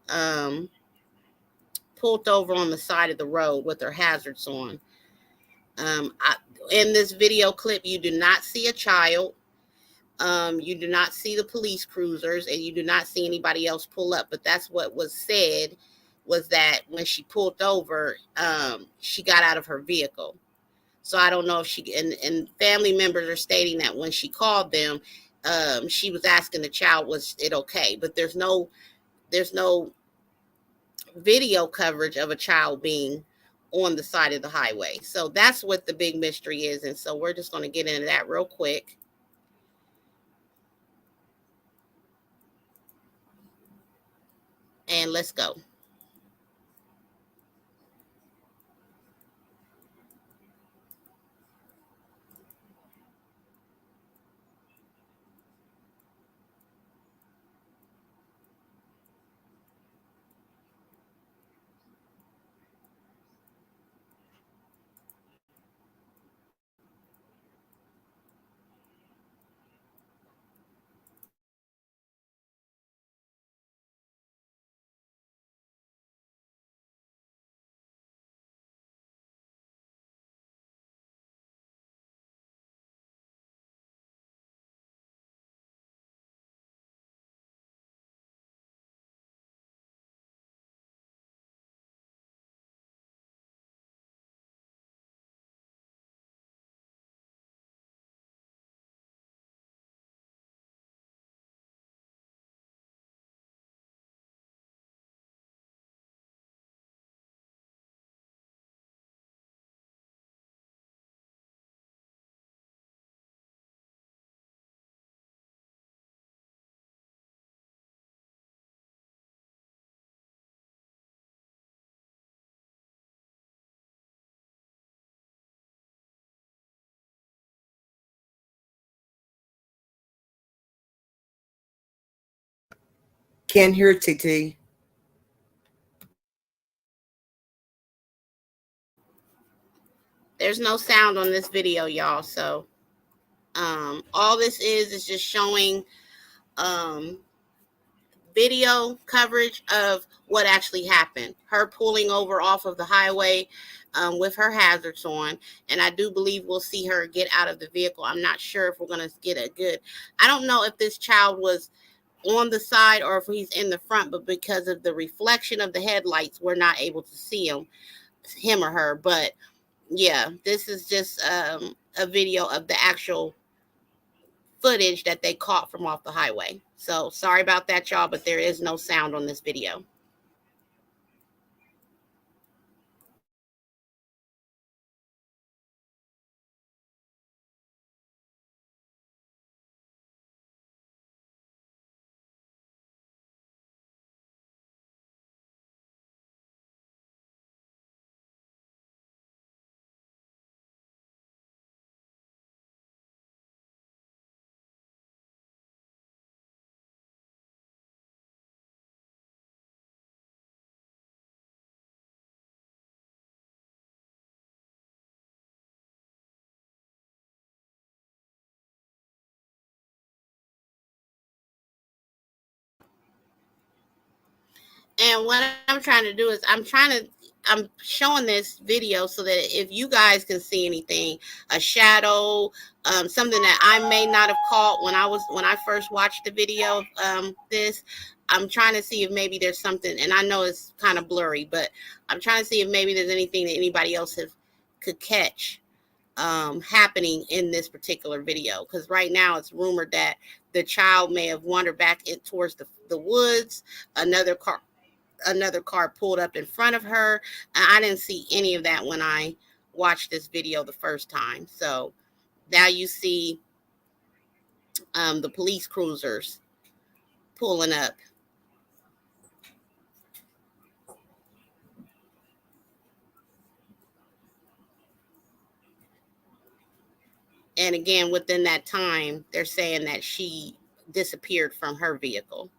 um, pulled over on the side of the road with her hazards on. In this video clip, you do not see a child. You do not see the police cruisers, and you do not see anybody else pull up. But that's what was said, was that when she pulled over, she got out of her vehicle. So I don't know if and family members are stating that when she called them, she was asking the child, was it okay? But there's no video coverage of a child being on the side of the highway. So that's what the big mystery is. And so we're just going to get into that real quick. And let's go. Can't hear TT. There's no sound on this video, y'all. So all this is just showing um, video coverage of what actually happened. Her pulling over off of the highway with her hazards on. And I do believe we'll see her get out of the vehicle. I'm not sure if we're going to get a good, I don't know if this child was on the side or if he's in the front, but because of the reflection of the headlights, we're not able to see him or her. But yeah, this is just a video of the actual footage that they caught from off the highway. So sorry about that, y'all, but there is no sound on this video. And what I'm trying to do is I'm showing this video so that if you guys can see anything, a shadow, something that I may not have caught when I first watched the video of this. I'm trying to see if maybe there's something, and I know it's kind of blurry, but I'm trying to see if maybe there's anything that anybody else could catch happening in this particular video. Because right now it's rumored that the child may have wandered back towards the woods. Another car pulled up in front of her. I didn't see any of that when I watched this video the first time. So now you see the police cruisers pulling up. And again, within that time, they're saying that she disappeared from her vehicle.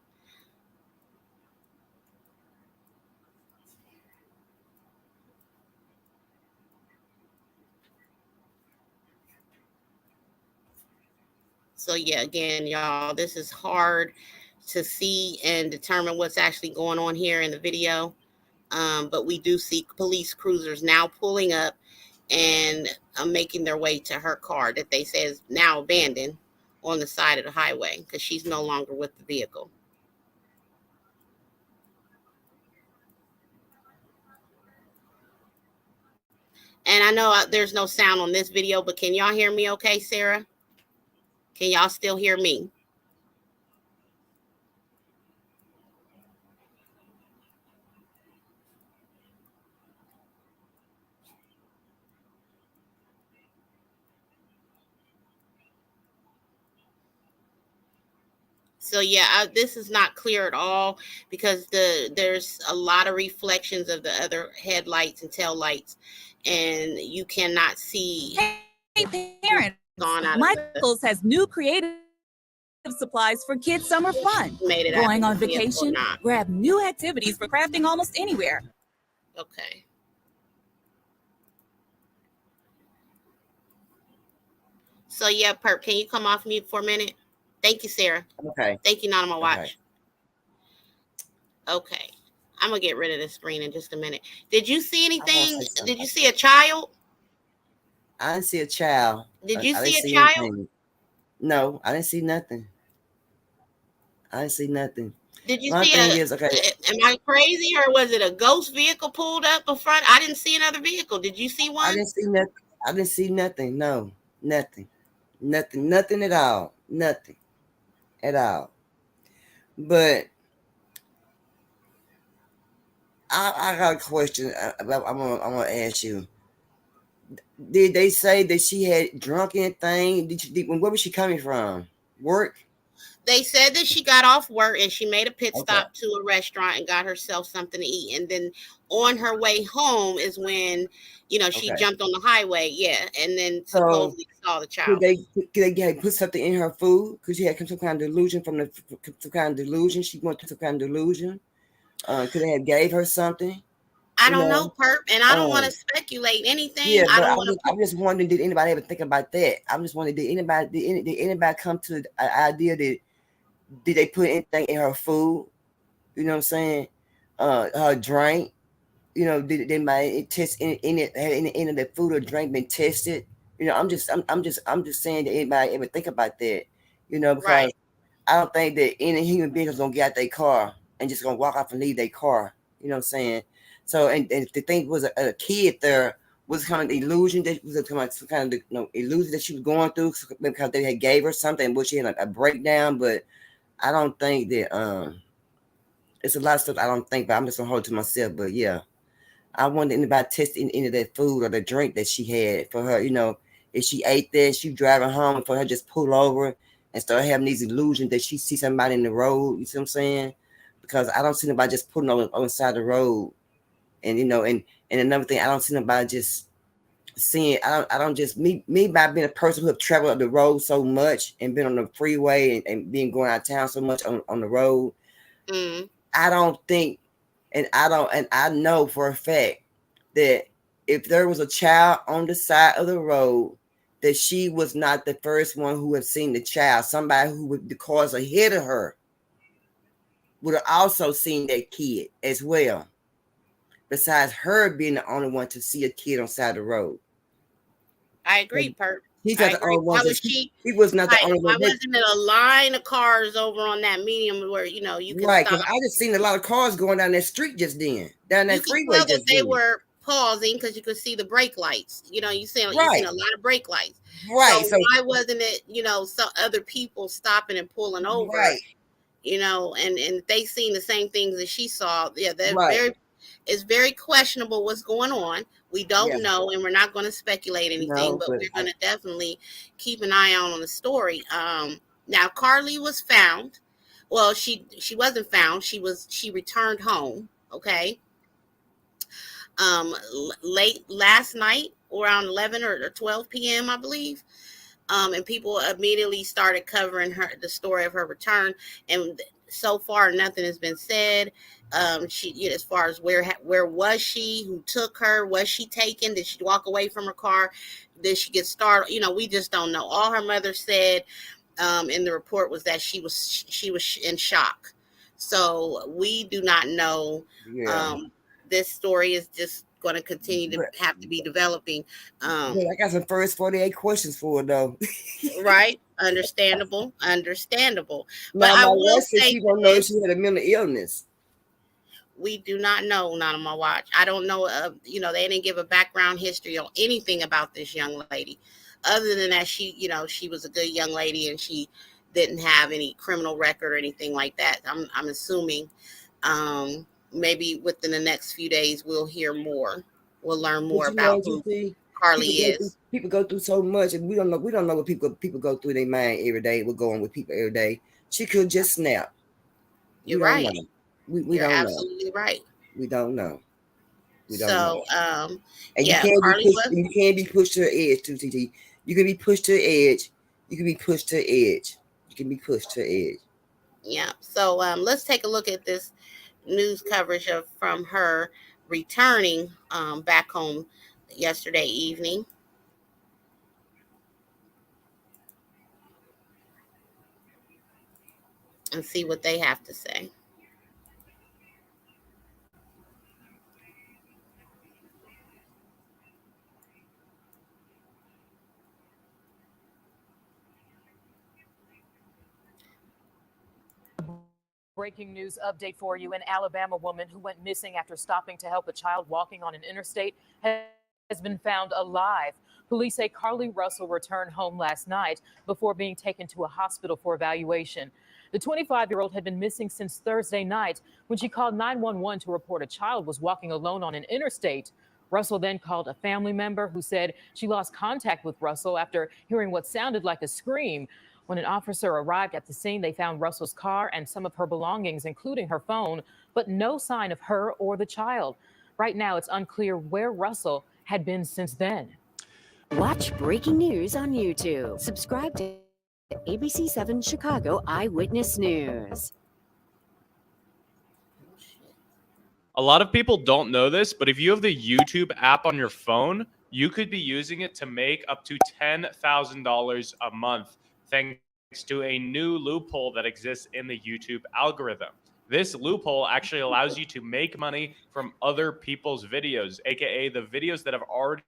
So yeah, again, y'all, this is hard to see and determine what's actually going on here in the video. But we do see police cruisers now pulling up and making their way to her car that they say is now abandoned on the side of the highway because she's no longer with the vehicle. And I know there's no sound on this video, but can y'all hear me okay, Sarah? Can y'all still hear me? So yeah, this is not clear at all because there's a lot of reflections of the other headlights and tail lights, and you cannot see. Hey parents, Michael's has new creative supplies for kids' summer fun. Going on vacation? Grab new activities for crafting almost anywhere. Okay. So yeah, Perp, can you come off mute for a minute? Thank you, Sarah. Okay. Thank you, Not on My Watch. Okay. I'm gonna get rid of the screen in just a minute. Did you see anything? Did you see a child? I didn't see a child. Did you see a child? Anything. No, I didn't see nothing. I didn't see nothing. Did you see am I crazy, or was it a ghost vehicle pulled up in front? I didn't see another vehicle. Did you see one? I didn't see nothing. I didn't see nothing. No, nothing. Nothing at all. Nothing at all. But I got a question. I'm gonna ask you. Did they say that she had drunk anything? Where was she coming from? Work? They said that she got off work and she made a pit stop to a restaurant and got herself something to eat. And then on her way home is when, she jumped on the highway. Yeah. And then supposedly saw the child. Could they put something in her food? Because she had some kind of delusion some kind of delusion. She went through some kind of delusion. Could they have gave her something? I don't know, Perp, and I don't want to speculate anything. Yeah, but I'm just wondering, did anybody ever think about that? I'm just wondering, did anybody come to the idea that did they put anything in her food? You know what I'm saying? Her drink. Did they might test any of the food or drink been tested? I'm just saying that anybody ever think about that? Because I don't think that any human being is gonna get out their car and just gonna walk off and leave their car. You know what I'm saying? So and the thing was a kid there was kind of illusion that was some kind of illusion that she was going through because they had gave her something, but she had a breakdown. But I don't think that it's a lot of stuff I don't think, but I'm just gonna hold it to myself. But yeah, I wonder anybody testing any of that food or the drink that she had for her. If she ate that, she driving home, and for her just pull over and start having these illusions that she see somebody in the road. You see what I'm saying? Because I don't see nobody just putting on the side of the road. And and another thing, I don't see nobody just seeing. I don't just me by being a person who have traveled up the road so much and been on the freeway and being going out of town so much on the road. I don't think, and I know for a fact that if there was a child on the side of the road, that she was not the first one who had seen the child. Somebody who would the cars ahead of her would have also seen that kid as well. Besides her being the only one to see a kid on side of the road. I agree, Perp. He's I not the agree. only one. Why was she? He was not the Right. only Why one. wasn't it a line of cars over on that medium where you can Right, stop? because I just seen a lot of cars going down that street just then, down that You could freeway tell that just they then. were pausing because you could see the brake lights. You seen Right. a lot of brake lights. Right. So why wasn't it some other people stopping and pulling over? Right. And they seen the same things that she saw. Yeah, Right. it's very questionable what's going on. We don't Yeah. know, and we're not going to speculate anything, No, but but we're going to definitely keep an eye on the story. Now Carly was found. Well, she wasn't found. She returned home. Okay. Late last night, around 11 or 12 p.m., I believe. And people immediately started covering the story of her return. And so far, nothing has been said. She, as far as where was she, who took her, was she taken? Did she walk away from her car? Did she get startled? We just don't know. All her mother said in the report was that she was in shock. So we do not know. yeah. This story is just going to continue to have to be developing. I got some first 48 questions for her though. Right, understandable. But Now I my will wife said say she don't know if this: she had a mental illness. we do not know, not on my watch. I don't know. They didn't give a background history on anything about this young lady, other than that she was a good young lady and she didn't have any criminal record or anything like that. I'm assuming. Maybe within the next few days we'll hear more. We'll learn But more you know about what you who see? Carly is. People go through so much, and we don't know what people go through their mind every day. We're going with people every day. She could just snap. You're We don't right. know. We You're don't know. absolutely right. We don't know. We don't know. So, And yeah, you can't Carly be pushed. was. And you can't be pushed to the edge, too, TT. You can be pushed to the edge. You can be pushed to the edge. You can be pushed to the edge. Yeah. So, let's take a look at this news coverage from her returning back home yesterday evening and see what they have to say. Breaking news update for you. An Alabama woman who went missing after stopping to help a child walking on an interstate has been found alive. Police say Carly Russell returned home last night before being taken to a hospital for evaluation. The 25-year-old had been missing since Thursday night when she called 911 to report a child was walking alone on an interstate. Russell then called a family member who said she lost contact with Russell after hearing what sounded like a scream. When an officer arrived at the scene, they found Russell's car and some of her belongings, including her phone, but no sign of her or the child. Right now, it's unclear where Russell had been since then. Watch breaking news on YouTube. Subscribe to ABC 7 Chicago Eyewitness News. A lot of people don't know this, but if you have the YouTube app on your phone, you could be using it to make up to $10,000 a month, thanks to a new loophole that exists in the YouTube algorithm. This loophole actually allows you to make money from other people's videos, aka the videos that have already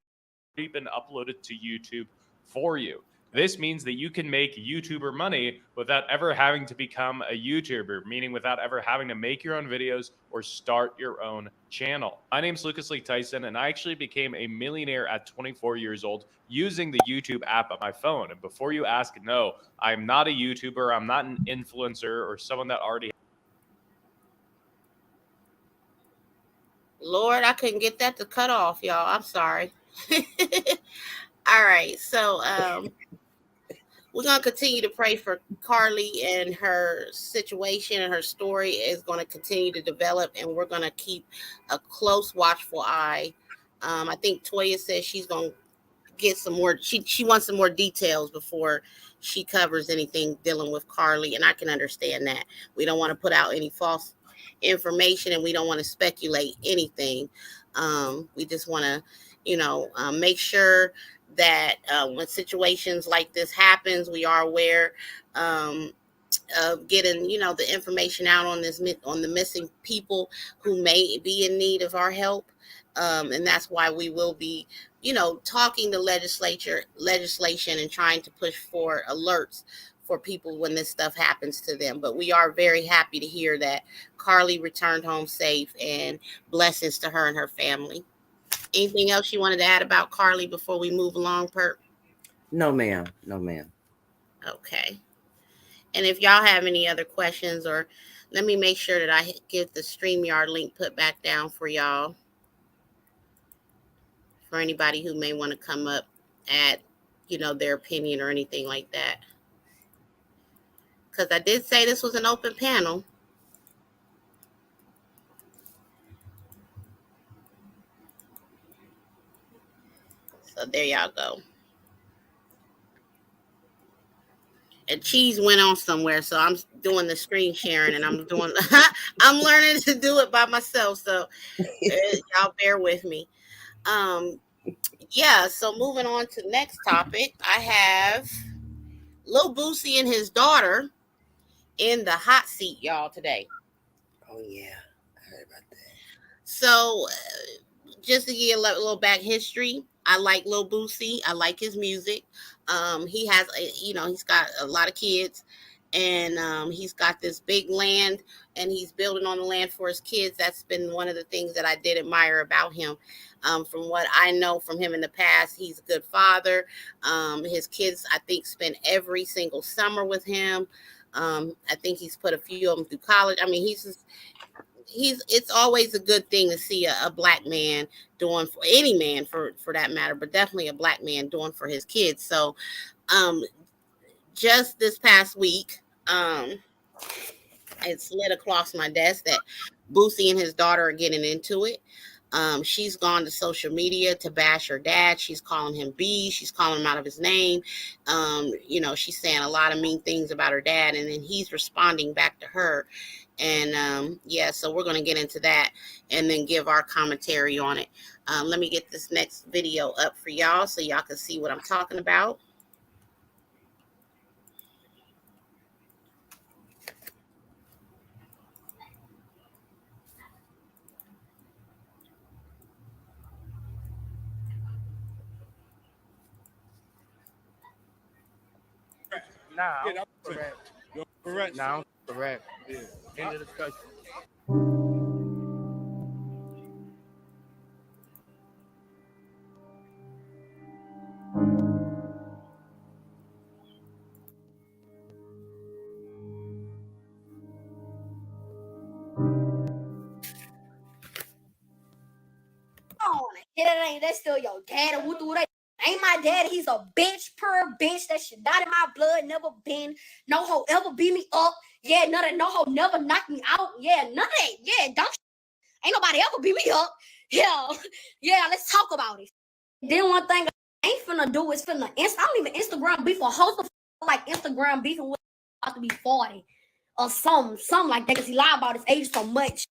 been uploaded to YouTube for you. This means that you can make YouTuber money without ever having to become a YouTuber, meaning without ever having to make your own videos or start your own channel. My name's Lucas Lee Tyson, and I actually became a millionaire at 24 years old using the YouTube app on my phone. And before you ask, no, I'm not a YouTuber, I'm not an influencer or someone that already... Lord, I couldn't get that to cut off, y'all. I'm sorry. All right. So, we're going to continue to pray for Carly, and her situation and her story is going to continue to develop, and we're going to keep a close, watchful eye. I think Toya says she's going to get some more. She wants some more details before she covers anything dealing with Carly, and I can understand that. We don't want to put out any false information, and we don't want to speculate anything. We just want to, make sure that when situations like this happens, we are aware, getting, the information out on on the missing people who may be in need of our help. And that's why we will be, talking to legislation and trying to push for alerts for people when this stuff happens to them. But we are very happy to hear that Carly returned home safe, and blessings to her and her family. Anything else you wanted to add about Carly before we move along, Perp? No, ma'am. No, ma'am. Okay. And if y'all have any other questions, or let me make sure that I get the StreamYard link put back down for y'all, for anybody who may want to come up, add, their opinion or anything like that. Because I did say this was an open panel. So there y'all go. And Cheese went on somewhere, so I'm doing the screen sharing, and I'm learning to do it by myself. So y'all bear with me. Yeah. So moving on to the next topic, I have Lil Boosie and his daughter in the hot seat, y'all, today. Oh yeah, I heard about that. So just to give a little back history, I like Lil Boosie. I like his music. He has, he's got a lot of kids, and he's got this big land, and he's building on the land for his kids. That's been one of the things that I did admire about him. From what I know from him in the past, he's a good father. His kids, I think, spend every single summer with him. I think he's put a few of them through college. I mean, it's always a good thing to see a black man doing, for any man for that matter, but definitely a black man doing for his kids. So just this past week, it slid across my desk that Boosie and his daughter are getting into it. She's gone to social media to bash her dad. She's calling him B. She's calling him out of his name. She's saying a lot of mean things about her dad, and then he's responding back to her. And so we're going to get into that and then give our commentary on it. Let me get this next video up for y'all so y'all can see what I'm talking about. Nah, correct. You're correct. Now, correct. Yeah. End of discussion. It ain't, that's still your daddy. Who do that? Ain't my daddy. He's a bitch, pure bitch. That shit not in my blood. Never been. No hoe ever beat me up. Yeah, none of no hoe never knocked me out. Yeah, none of that. Yeah, don't. Ain't nobody ever beat me up. Yeah, yeah. Let's talk about it. Then one thing I ain't finna do is finna. I don't even Instagram beef a host of like Instagram beefing with about to be 40 or something like that. Cause he lied about his age so much.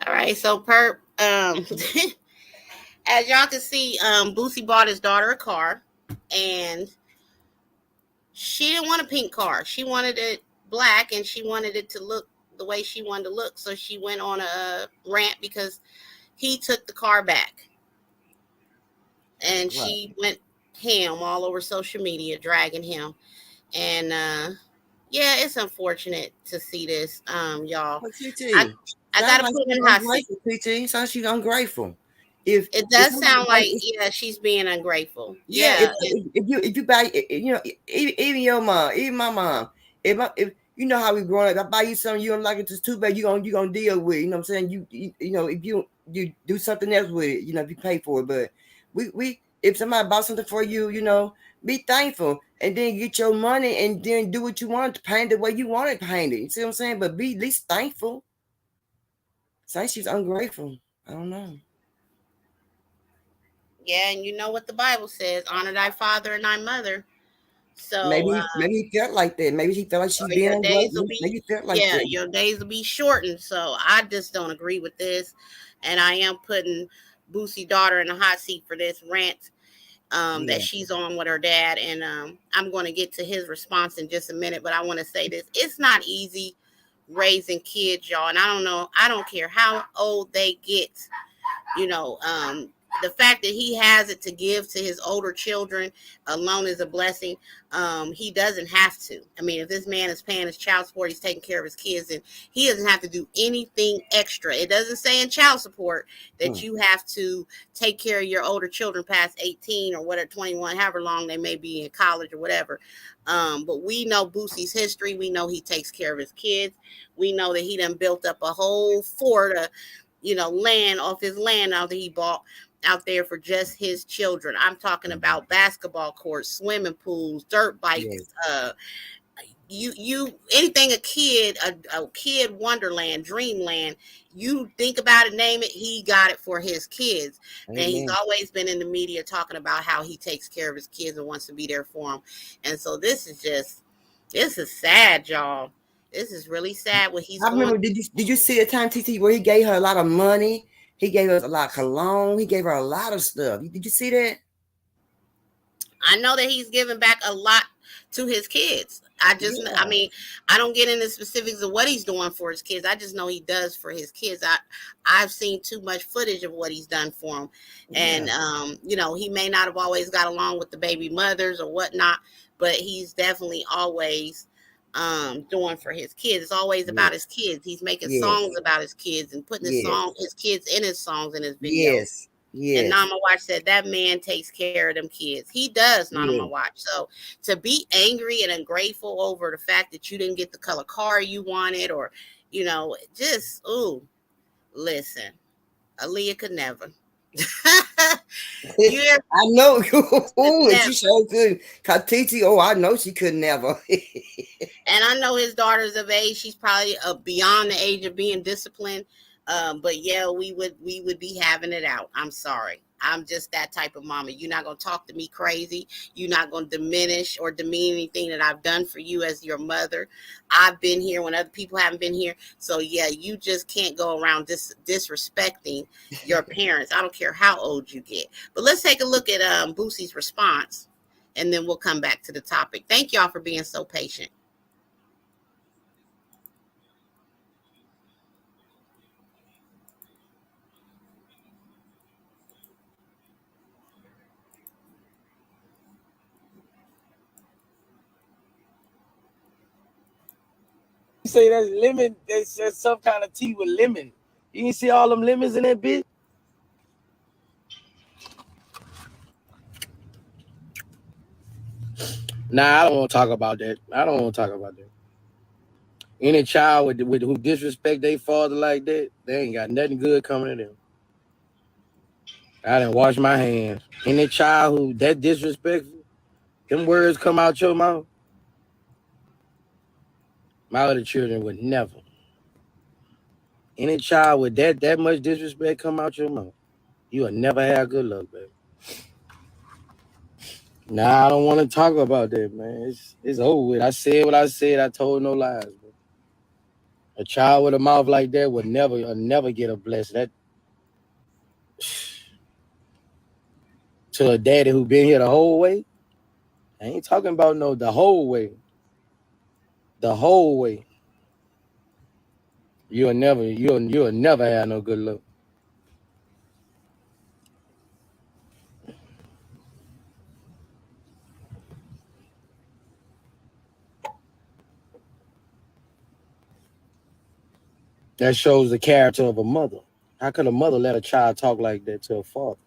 All right, so Perp, as y'all can see, Boosie bought his daughter a car, and she didn't want a pink car. She wanted it black, and she wanted it to look the way she wanted to look. So she went on a rant because he took the car back, and Right. she went ham all over social media, dragging him. And yeah, it's unfortunate to see this, y'all. But I TT, I sound gotta like put she's in hot seat. ungrateful, TT. Sounds she's ungrateful. If It does somebody sound buy, like, yeah, she's being ungrateful. yeah, Yeah, and if you buy, you know, even your mom, even my mom, if you know how we growing up, I buy you something you don't like, it's just too bad, you gonna deal with it, you know what I'm saying? You know, if you do something else with it, you know, if you pay for it, but we if somebody bought something for you, you know, be thankful and then get your money and then do what you want to paint the way you want it painted. You see what I'm saying? But be at least thankful. Say she's ungrateful. I don't know. yeah, and you know what the Bible says: honor thy father and thy mother. So, Maybe he felt like that. Maybe he felt like she's or being your days will ungrateful. be, Maybe he felt like yeah, that. your days will be shortened. So I just don't agree with this, and I am putting Boosie daughter in the hot seat for this rant that Yeah. she's on with her dad. And I'm going to get to his response in just a minute, but I want to say this: it's not easy raising kids, y'all, and I don't care how old they get, you know. The fact that he has it to give to his older children alone is a blessing. He doesn't have to. I mean, if this man is paying his child support, he's taking care of his kids, and he doesn't have to do anything extra. It doesn't say in child support that you have to take care of your older children past 18 or whatever, 21, however long they may be in college or whatever. But we know Boosie's history. We know he takes care of his kids. We know that he done built up a whole fort of, land off his land out that he bought out there for just his children. I'm talking about basketball courts, swimming pools, dirt Yeah. bikes, you anything a kid wonderland, dreamland. You think about it, name it, he got it for his kids. And he's Amen. always been in the media talking about how he takes care of his kids and wants to be there for them. And so this is sad, y'all. This is really sad what he's I going. remember. Did you see the time TT where he gave her a lot of money? He gave us a lot of cologne. He gave her a lot of stuff. Did you see that? I know that he's giving back a lot to his kids. I Yeah. mean, I don't get into specifics of what he's doing for his kids. I just know he does for his kids. I've seen too much footage of what he's done for them, and Yeah. he may not have always got along with the baby mothers or whatnot, but he's definitely always doing for his kids. It's always about his Yes. kids. He's making Yes. songs about his kids and putting Yes. his kids in his songs and his videos. Yes. And Yes. Nama Watch said that man takes care of them kids. He does, Nama Yes. Watch. So to be angry and ungrateful over the fact that you didn't get the color car you wanted, or, just, listen, Aaliyah could never. you ever, I know. Ooh, and never. she so good. Cause TT, I know she could never. And I know his daughter's of age. She's probably beyond the age of being disciplined. But yeah, we would be having it out. I'm sorry. I'm just that type of mama. You're not gonna talk to me crazy. You're not gonna diminish or demean anything that I've done for you as your mother. I've been here when other people haven't been here. So yeah, you just can't go around disrespecting your parents. I don't care how old you get. But let's take a look at Boosie's response, and then we'll come back to the topic. Thank y'all for being so patient. Say that's lemon. That's some kind of tea with lemon. You can see all them lemons in that bitch. Nah, I don't want to talk about that. I don't want to talk about that. Any child with who disrespect their father like that, they ain't got nothing good coming to them. I done wash my hands. Any child who that disrespectful, them words come out your mouth. My other children would never. Any child with that much disrespect come out your mouth, you will never have good luck, baby. Nah, I don't want to talk about that, man. It's over with. I said what I said. I told no lies, bro. A child with a mouth like that would never get a blessing. That to a daddy who been here the whole way. I ain't talking about no the whole way. The whole way. You'll never have no good luck. That shows the character of a mother. How could a mother let a child talk like that to a father?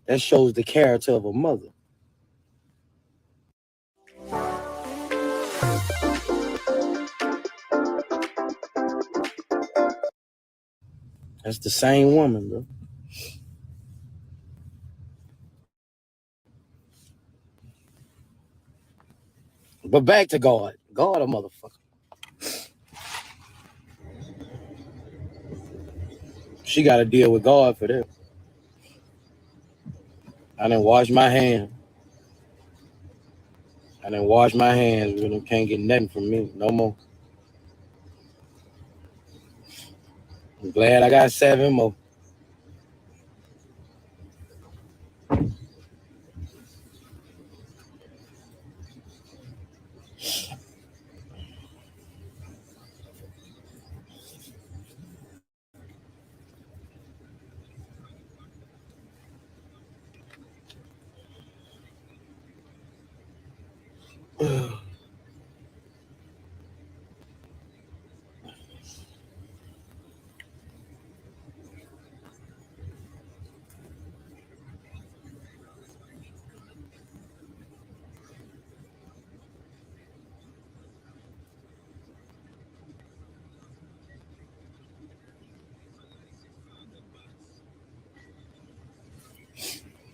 That shows the character of a mother. That's the same woman, bro. But back to God. God a motherfucker. She got to deal with God for that. I didn't wash my hands. I didn't wash my hands. You can't get nothing from me no more. I'm glad I got 7 more.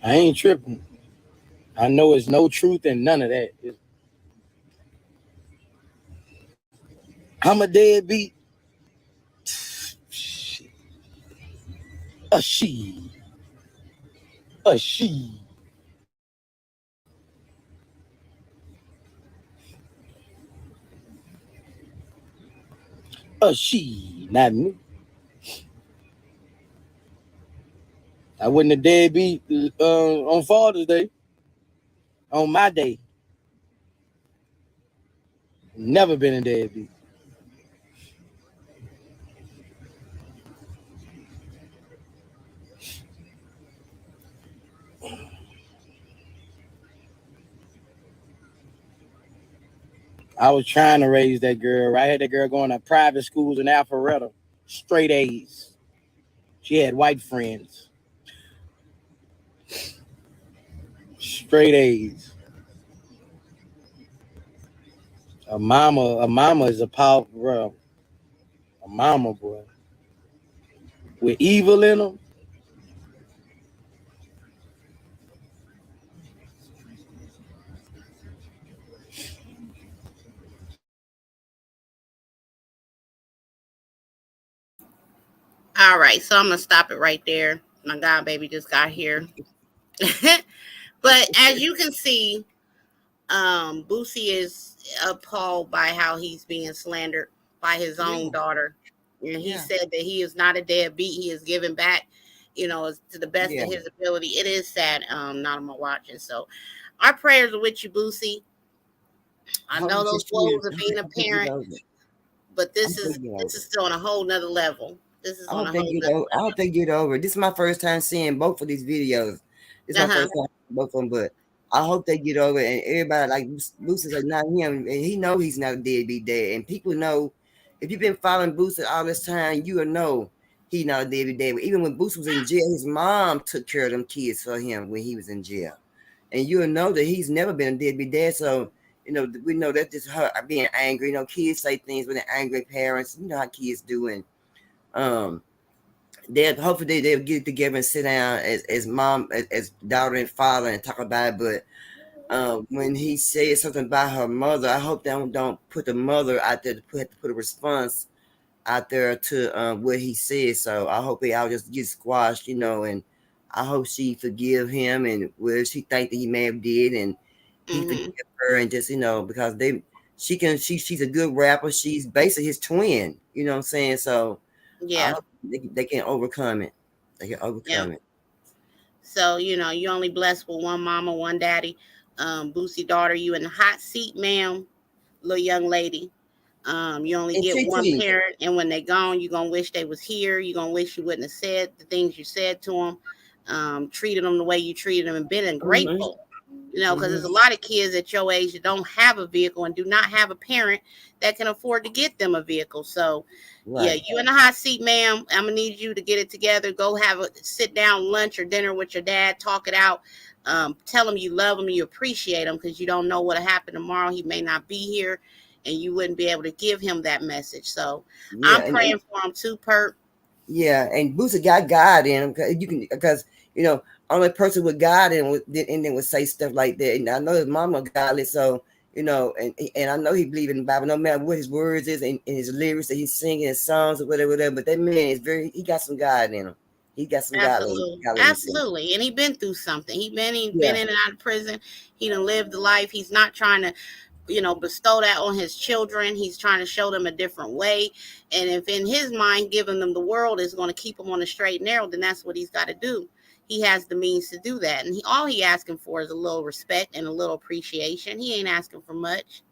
I ain't tripping. I know it's no truth in none of that. I'm a deadbeat. A she. A she. A she. Not me. I wasn't a deadbeat on Father's Day. On my day. Never been a deadbeat. I was trying to raise that girl. Right? I had that girl going to private schools in Alpharetta. Straight A's. She had white friends. Straight A's. A mama is a powerful bro. A mama, boy. With evil in them. All right, so I'm gonna stop it right there. My god baby just got here. But as you can see, Boosie is appalled by how he's being slandered by his own daughter. And he said that he is not a deadbeat. He is giving back, to the best of his ability. It is sad, not on my watch. And so our prayers are with you, Boosie. I know those woes of being a parent, but this is still on a whole nother level. This is on a whole nother level. I hope they get over. This is my first time seeing both of these videos. This is my first time seeing both of them, but I hope they get over it. And everybody like Boosie's like not him, and he know he's not a deadbeat dad. And people know if you've been following Boosie all this time, you will know he's not a deadbeat dad. Even when Boosie was in jail, his mom took care of them kids for him when he was in jail, and you'll know that he's never been a deadbeat dad. So we know that just her being angry. Kids say things when they're angry parents. You know how kids do, and hopefully they'll get together and sit down as mom, as daughter and father and talk about it. But when he said something about her mother, I hope they don't put the mother out there to put a response out there to what he said. So I hope all just get squashed, and I hope she forgive him and where she think that he may have did, and he forgive her, and just because she's a good rapper. She's basically his twin. You know what I'm saying? So I Yeah. hope they can overcome it. They can overcome it. So, you only blessed with one mama, one daddy. Boosie daughter, you in the hot seat, ma'am, little young lady. You only And get one TT, parent, and when they gone, you're gonna wish they was here. You're gonna wish you wouldn't have said the things you said to them, treated them the way you treated them, and been grateful. Because there's a lot of kids at your age that don't have a vehicle and do not have a parent that can afford to get them a vehicle. So, yeah, right. you in the hot seat, ma'am. I'm gonna need you to get it together. Go have a sit down lunch or dinner with your dad. Talk it out. Tell him you love him and you appreciate him, because you don't know what'll happen tomorrow. He may not be here, and you wouldn't be able to give him that message. So, Yeah, I'm praying for him too, Perp. yeah, and Boosie got God in him. You can, because only person with God in him would say stuff like that. And I know his mama godly, so and I know he believe in the Bible, no matter what his words is and his lyrics that he's singing, his songs or whatever. But that man is he got some God in him. He got some Absolutely, godliness in him. absolutely, and he been through something. He been Yeah, in and out of prison. He done lived the life. He's not trying to bestow that on his children. He's trying to show them a different way. And if in his mind, giving them the world is going to keep him on the straight and narrow, then that's what he's got to do. He has the means to do that. And all he asking for is a little respect and a little appreciation. He ain't asking for much.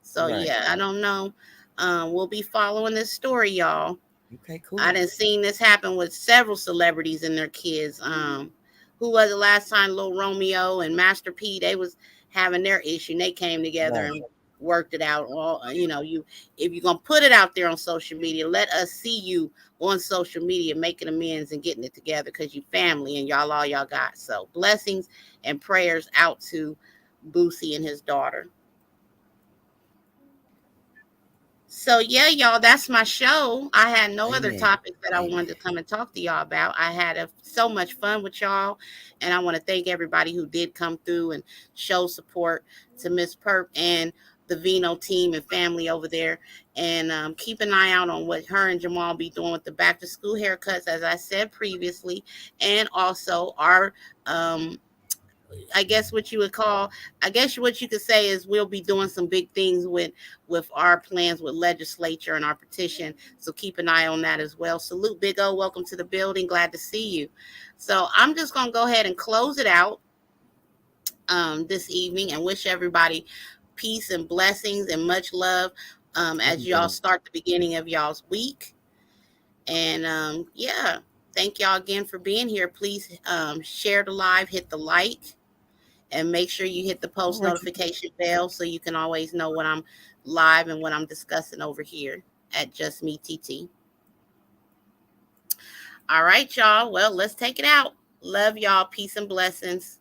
So, right. yeah, I don't know. We'll be following this story, y'all. Okay, cool. I done seen this happen with several celebrities and their kids. Who was the last time? Lil Romeo and Master P, they was having their issue. And they came together Right. and worked it out. If you're gonna put it out there on social media, let us see you on social media making amends and getting it together, because you family and y'all all y'all got. So blessings and prayers out to Boosie and his daughter. So yeah, y'all, that's my show. I had no other Amen. topics that I wanted to come and talk to y'all about. I had so much fun with y'all, and I want to thank everybody who did come through and show support to Miss Perp and the Vino team and family over there. And keep an eye out on what her and Jamal be doing with the back to school haircuts, as I said previously, and also our I guess what you would call, I guess what you could say is we'll be doing some big things with our plans with legislature and our petition. So keep an eye on that as well. Salute, Big O. Welcome to the building. Glad to see you. So I'm just gonna go ahead and close it out this evening and wish everybody peace and blessings and much love as y'all start the beginning of y'all's week. And yeah, thank y'all again for being here. Please share the live, hit the like, and make sure you hit the post notification bell so you can always know when I'm live and what I'm discussing over here at Just Me TT. All right, y'all. Well, let's take it out. Love y'all. Peace and blessings.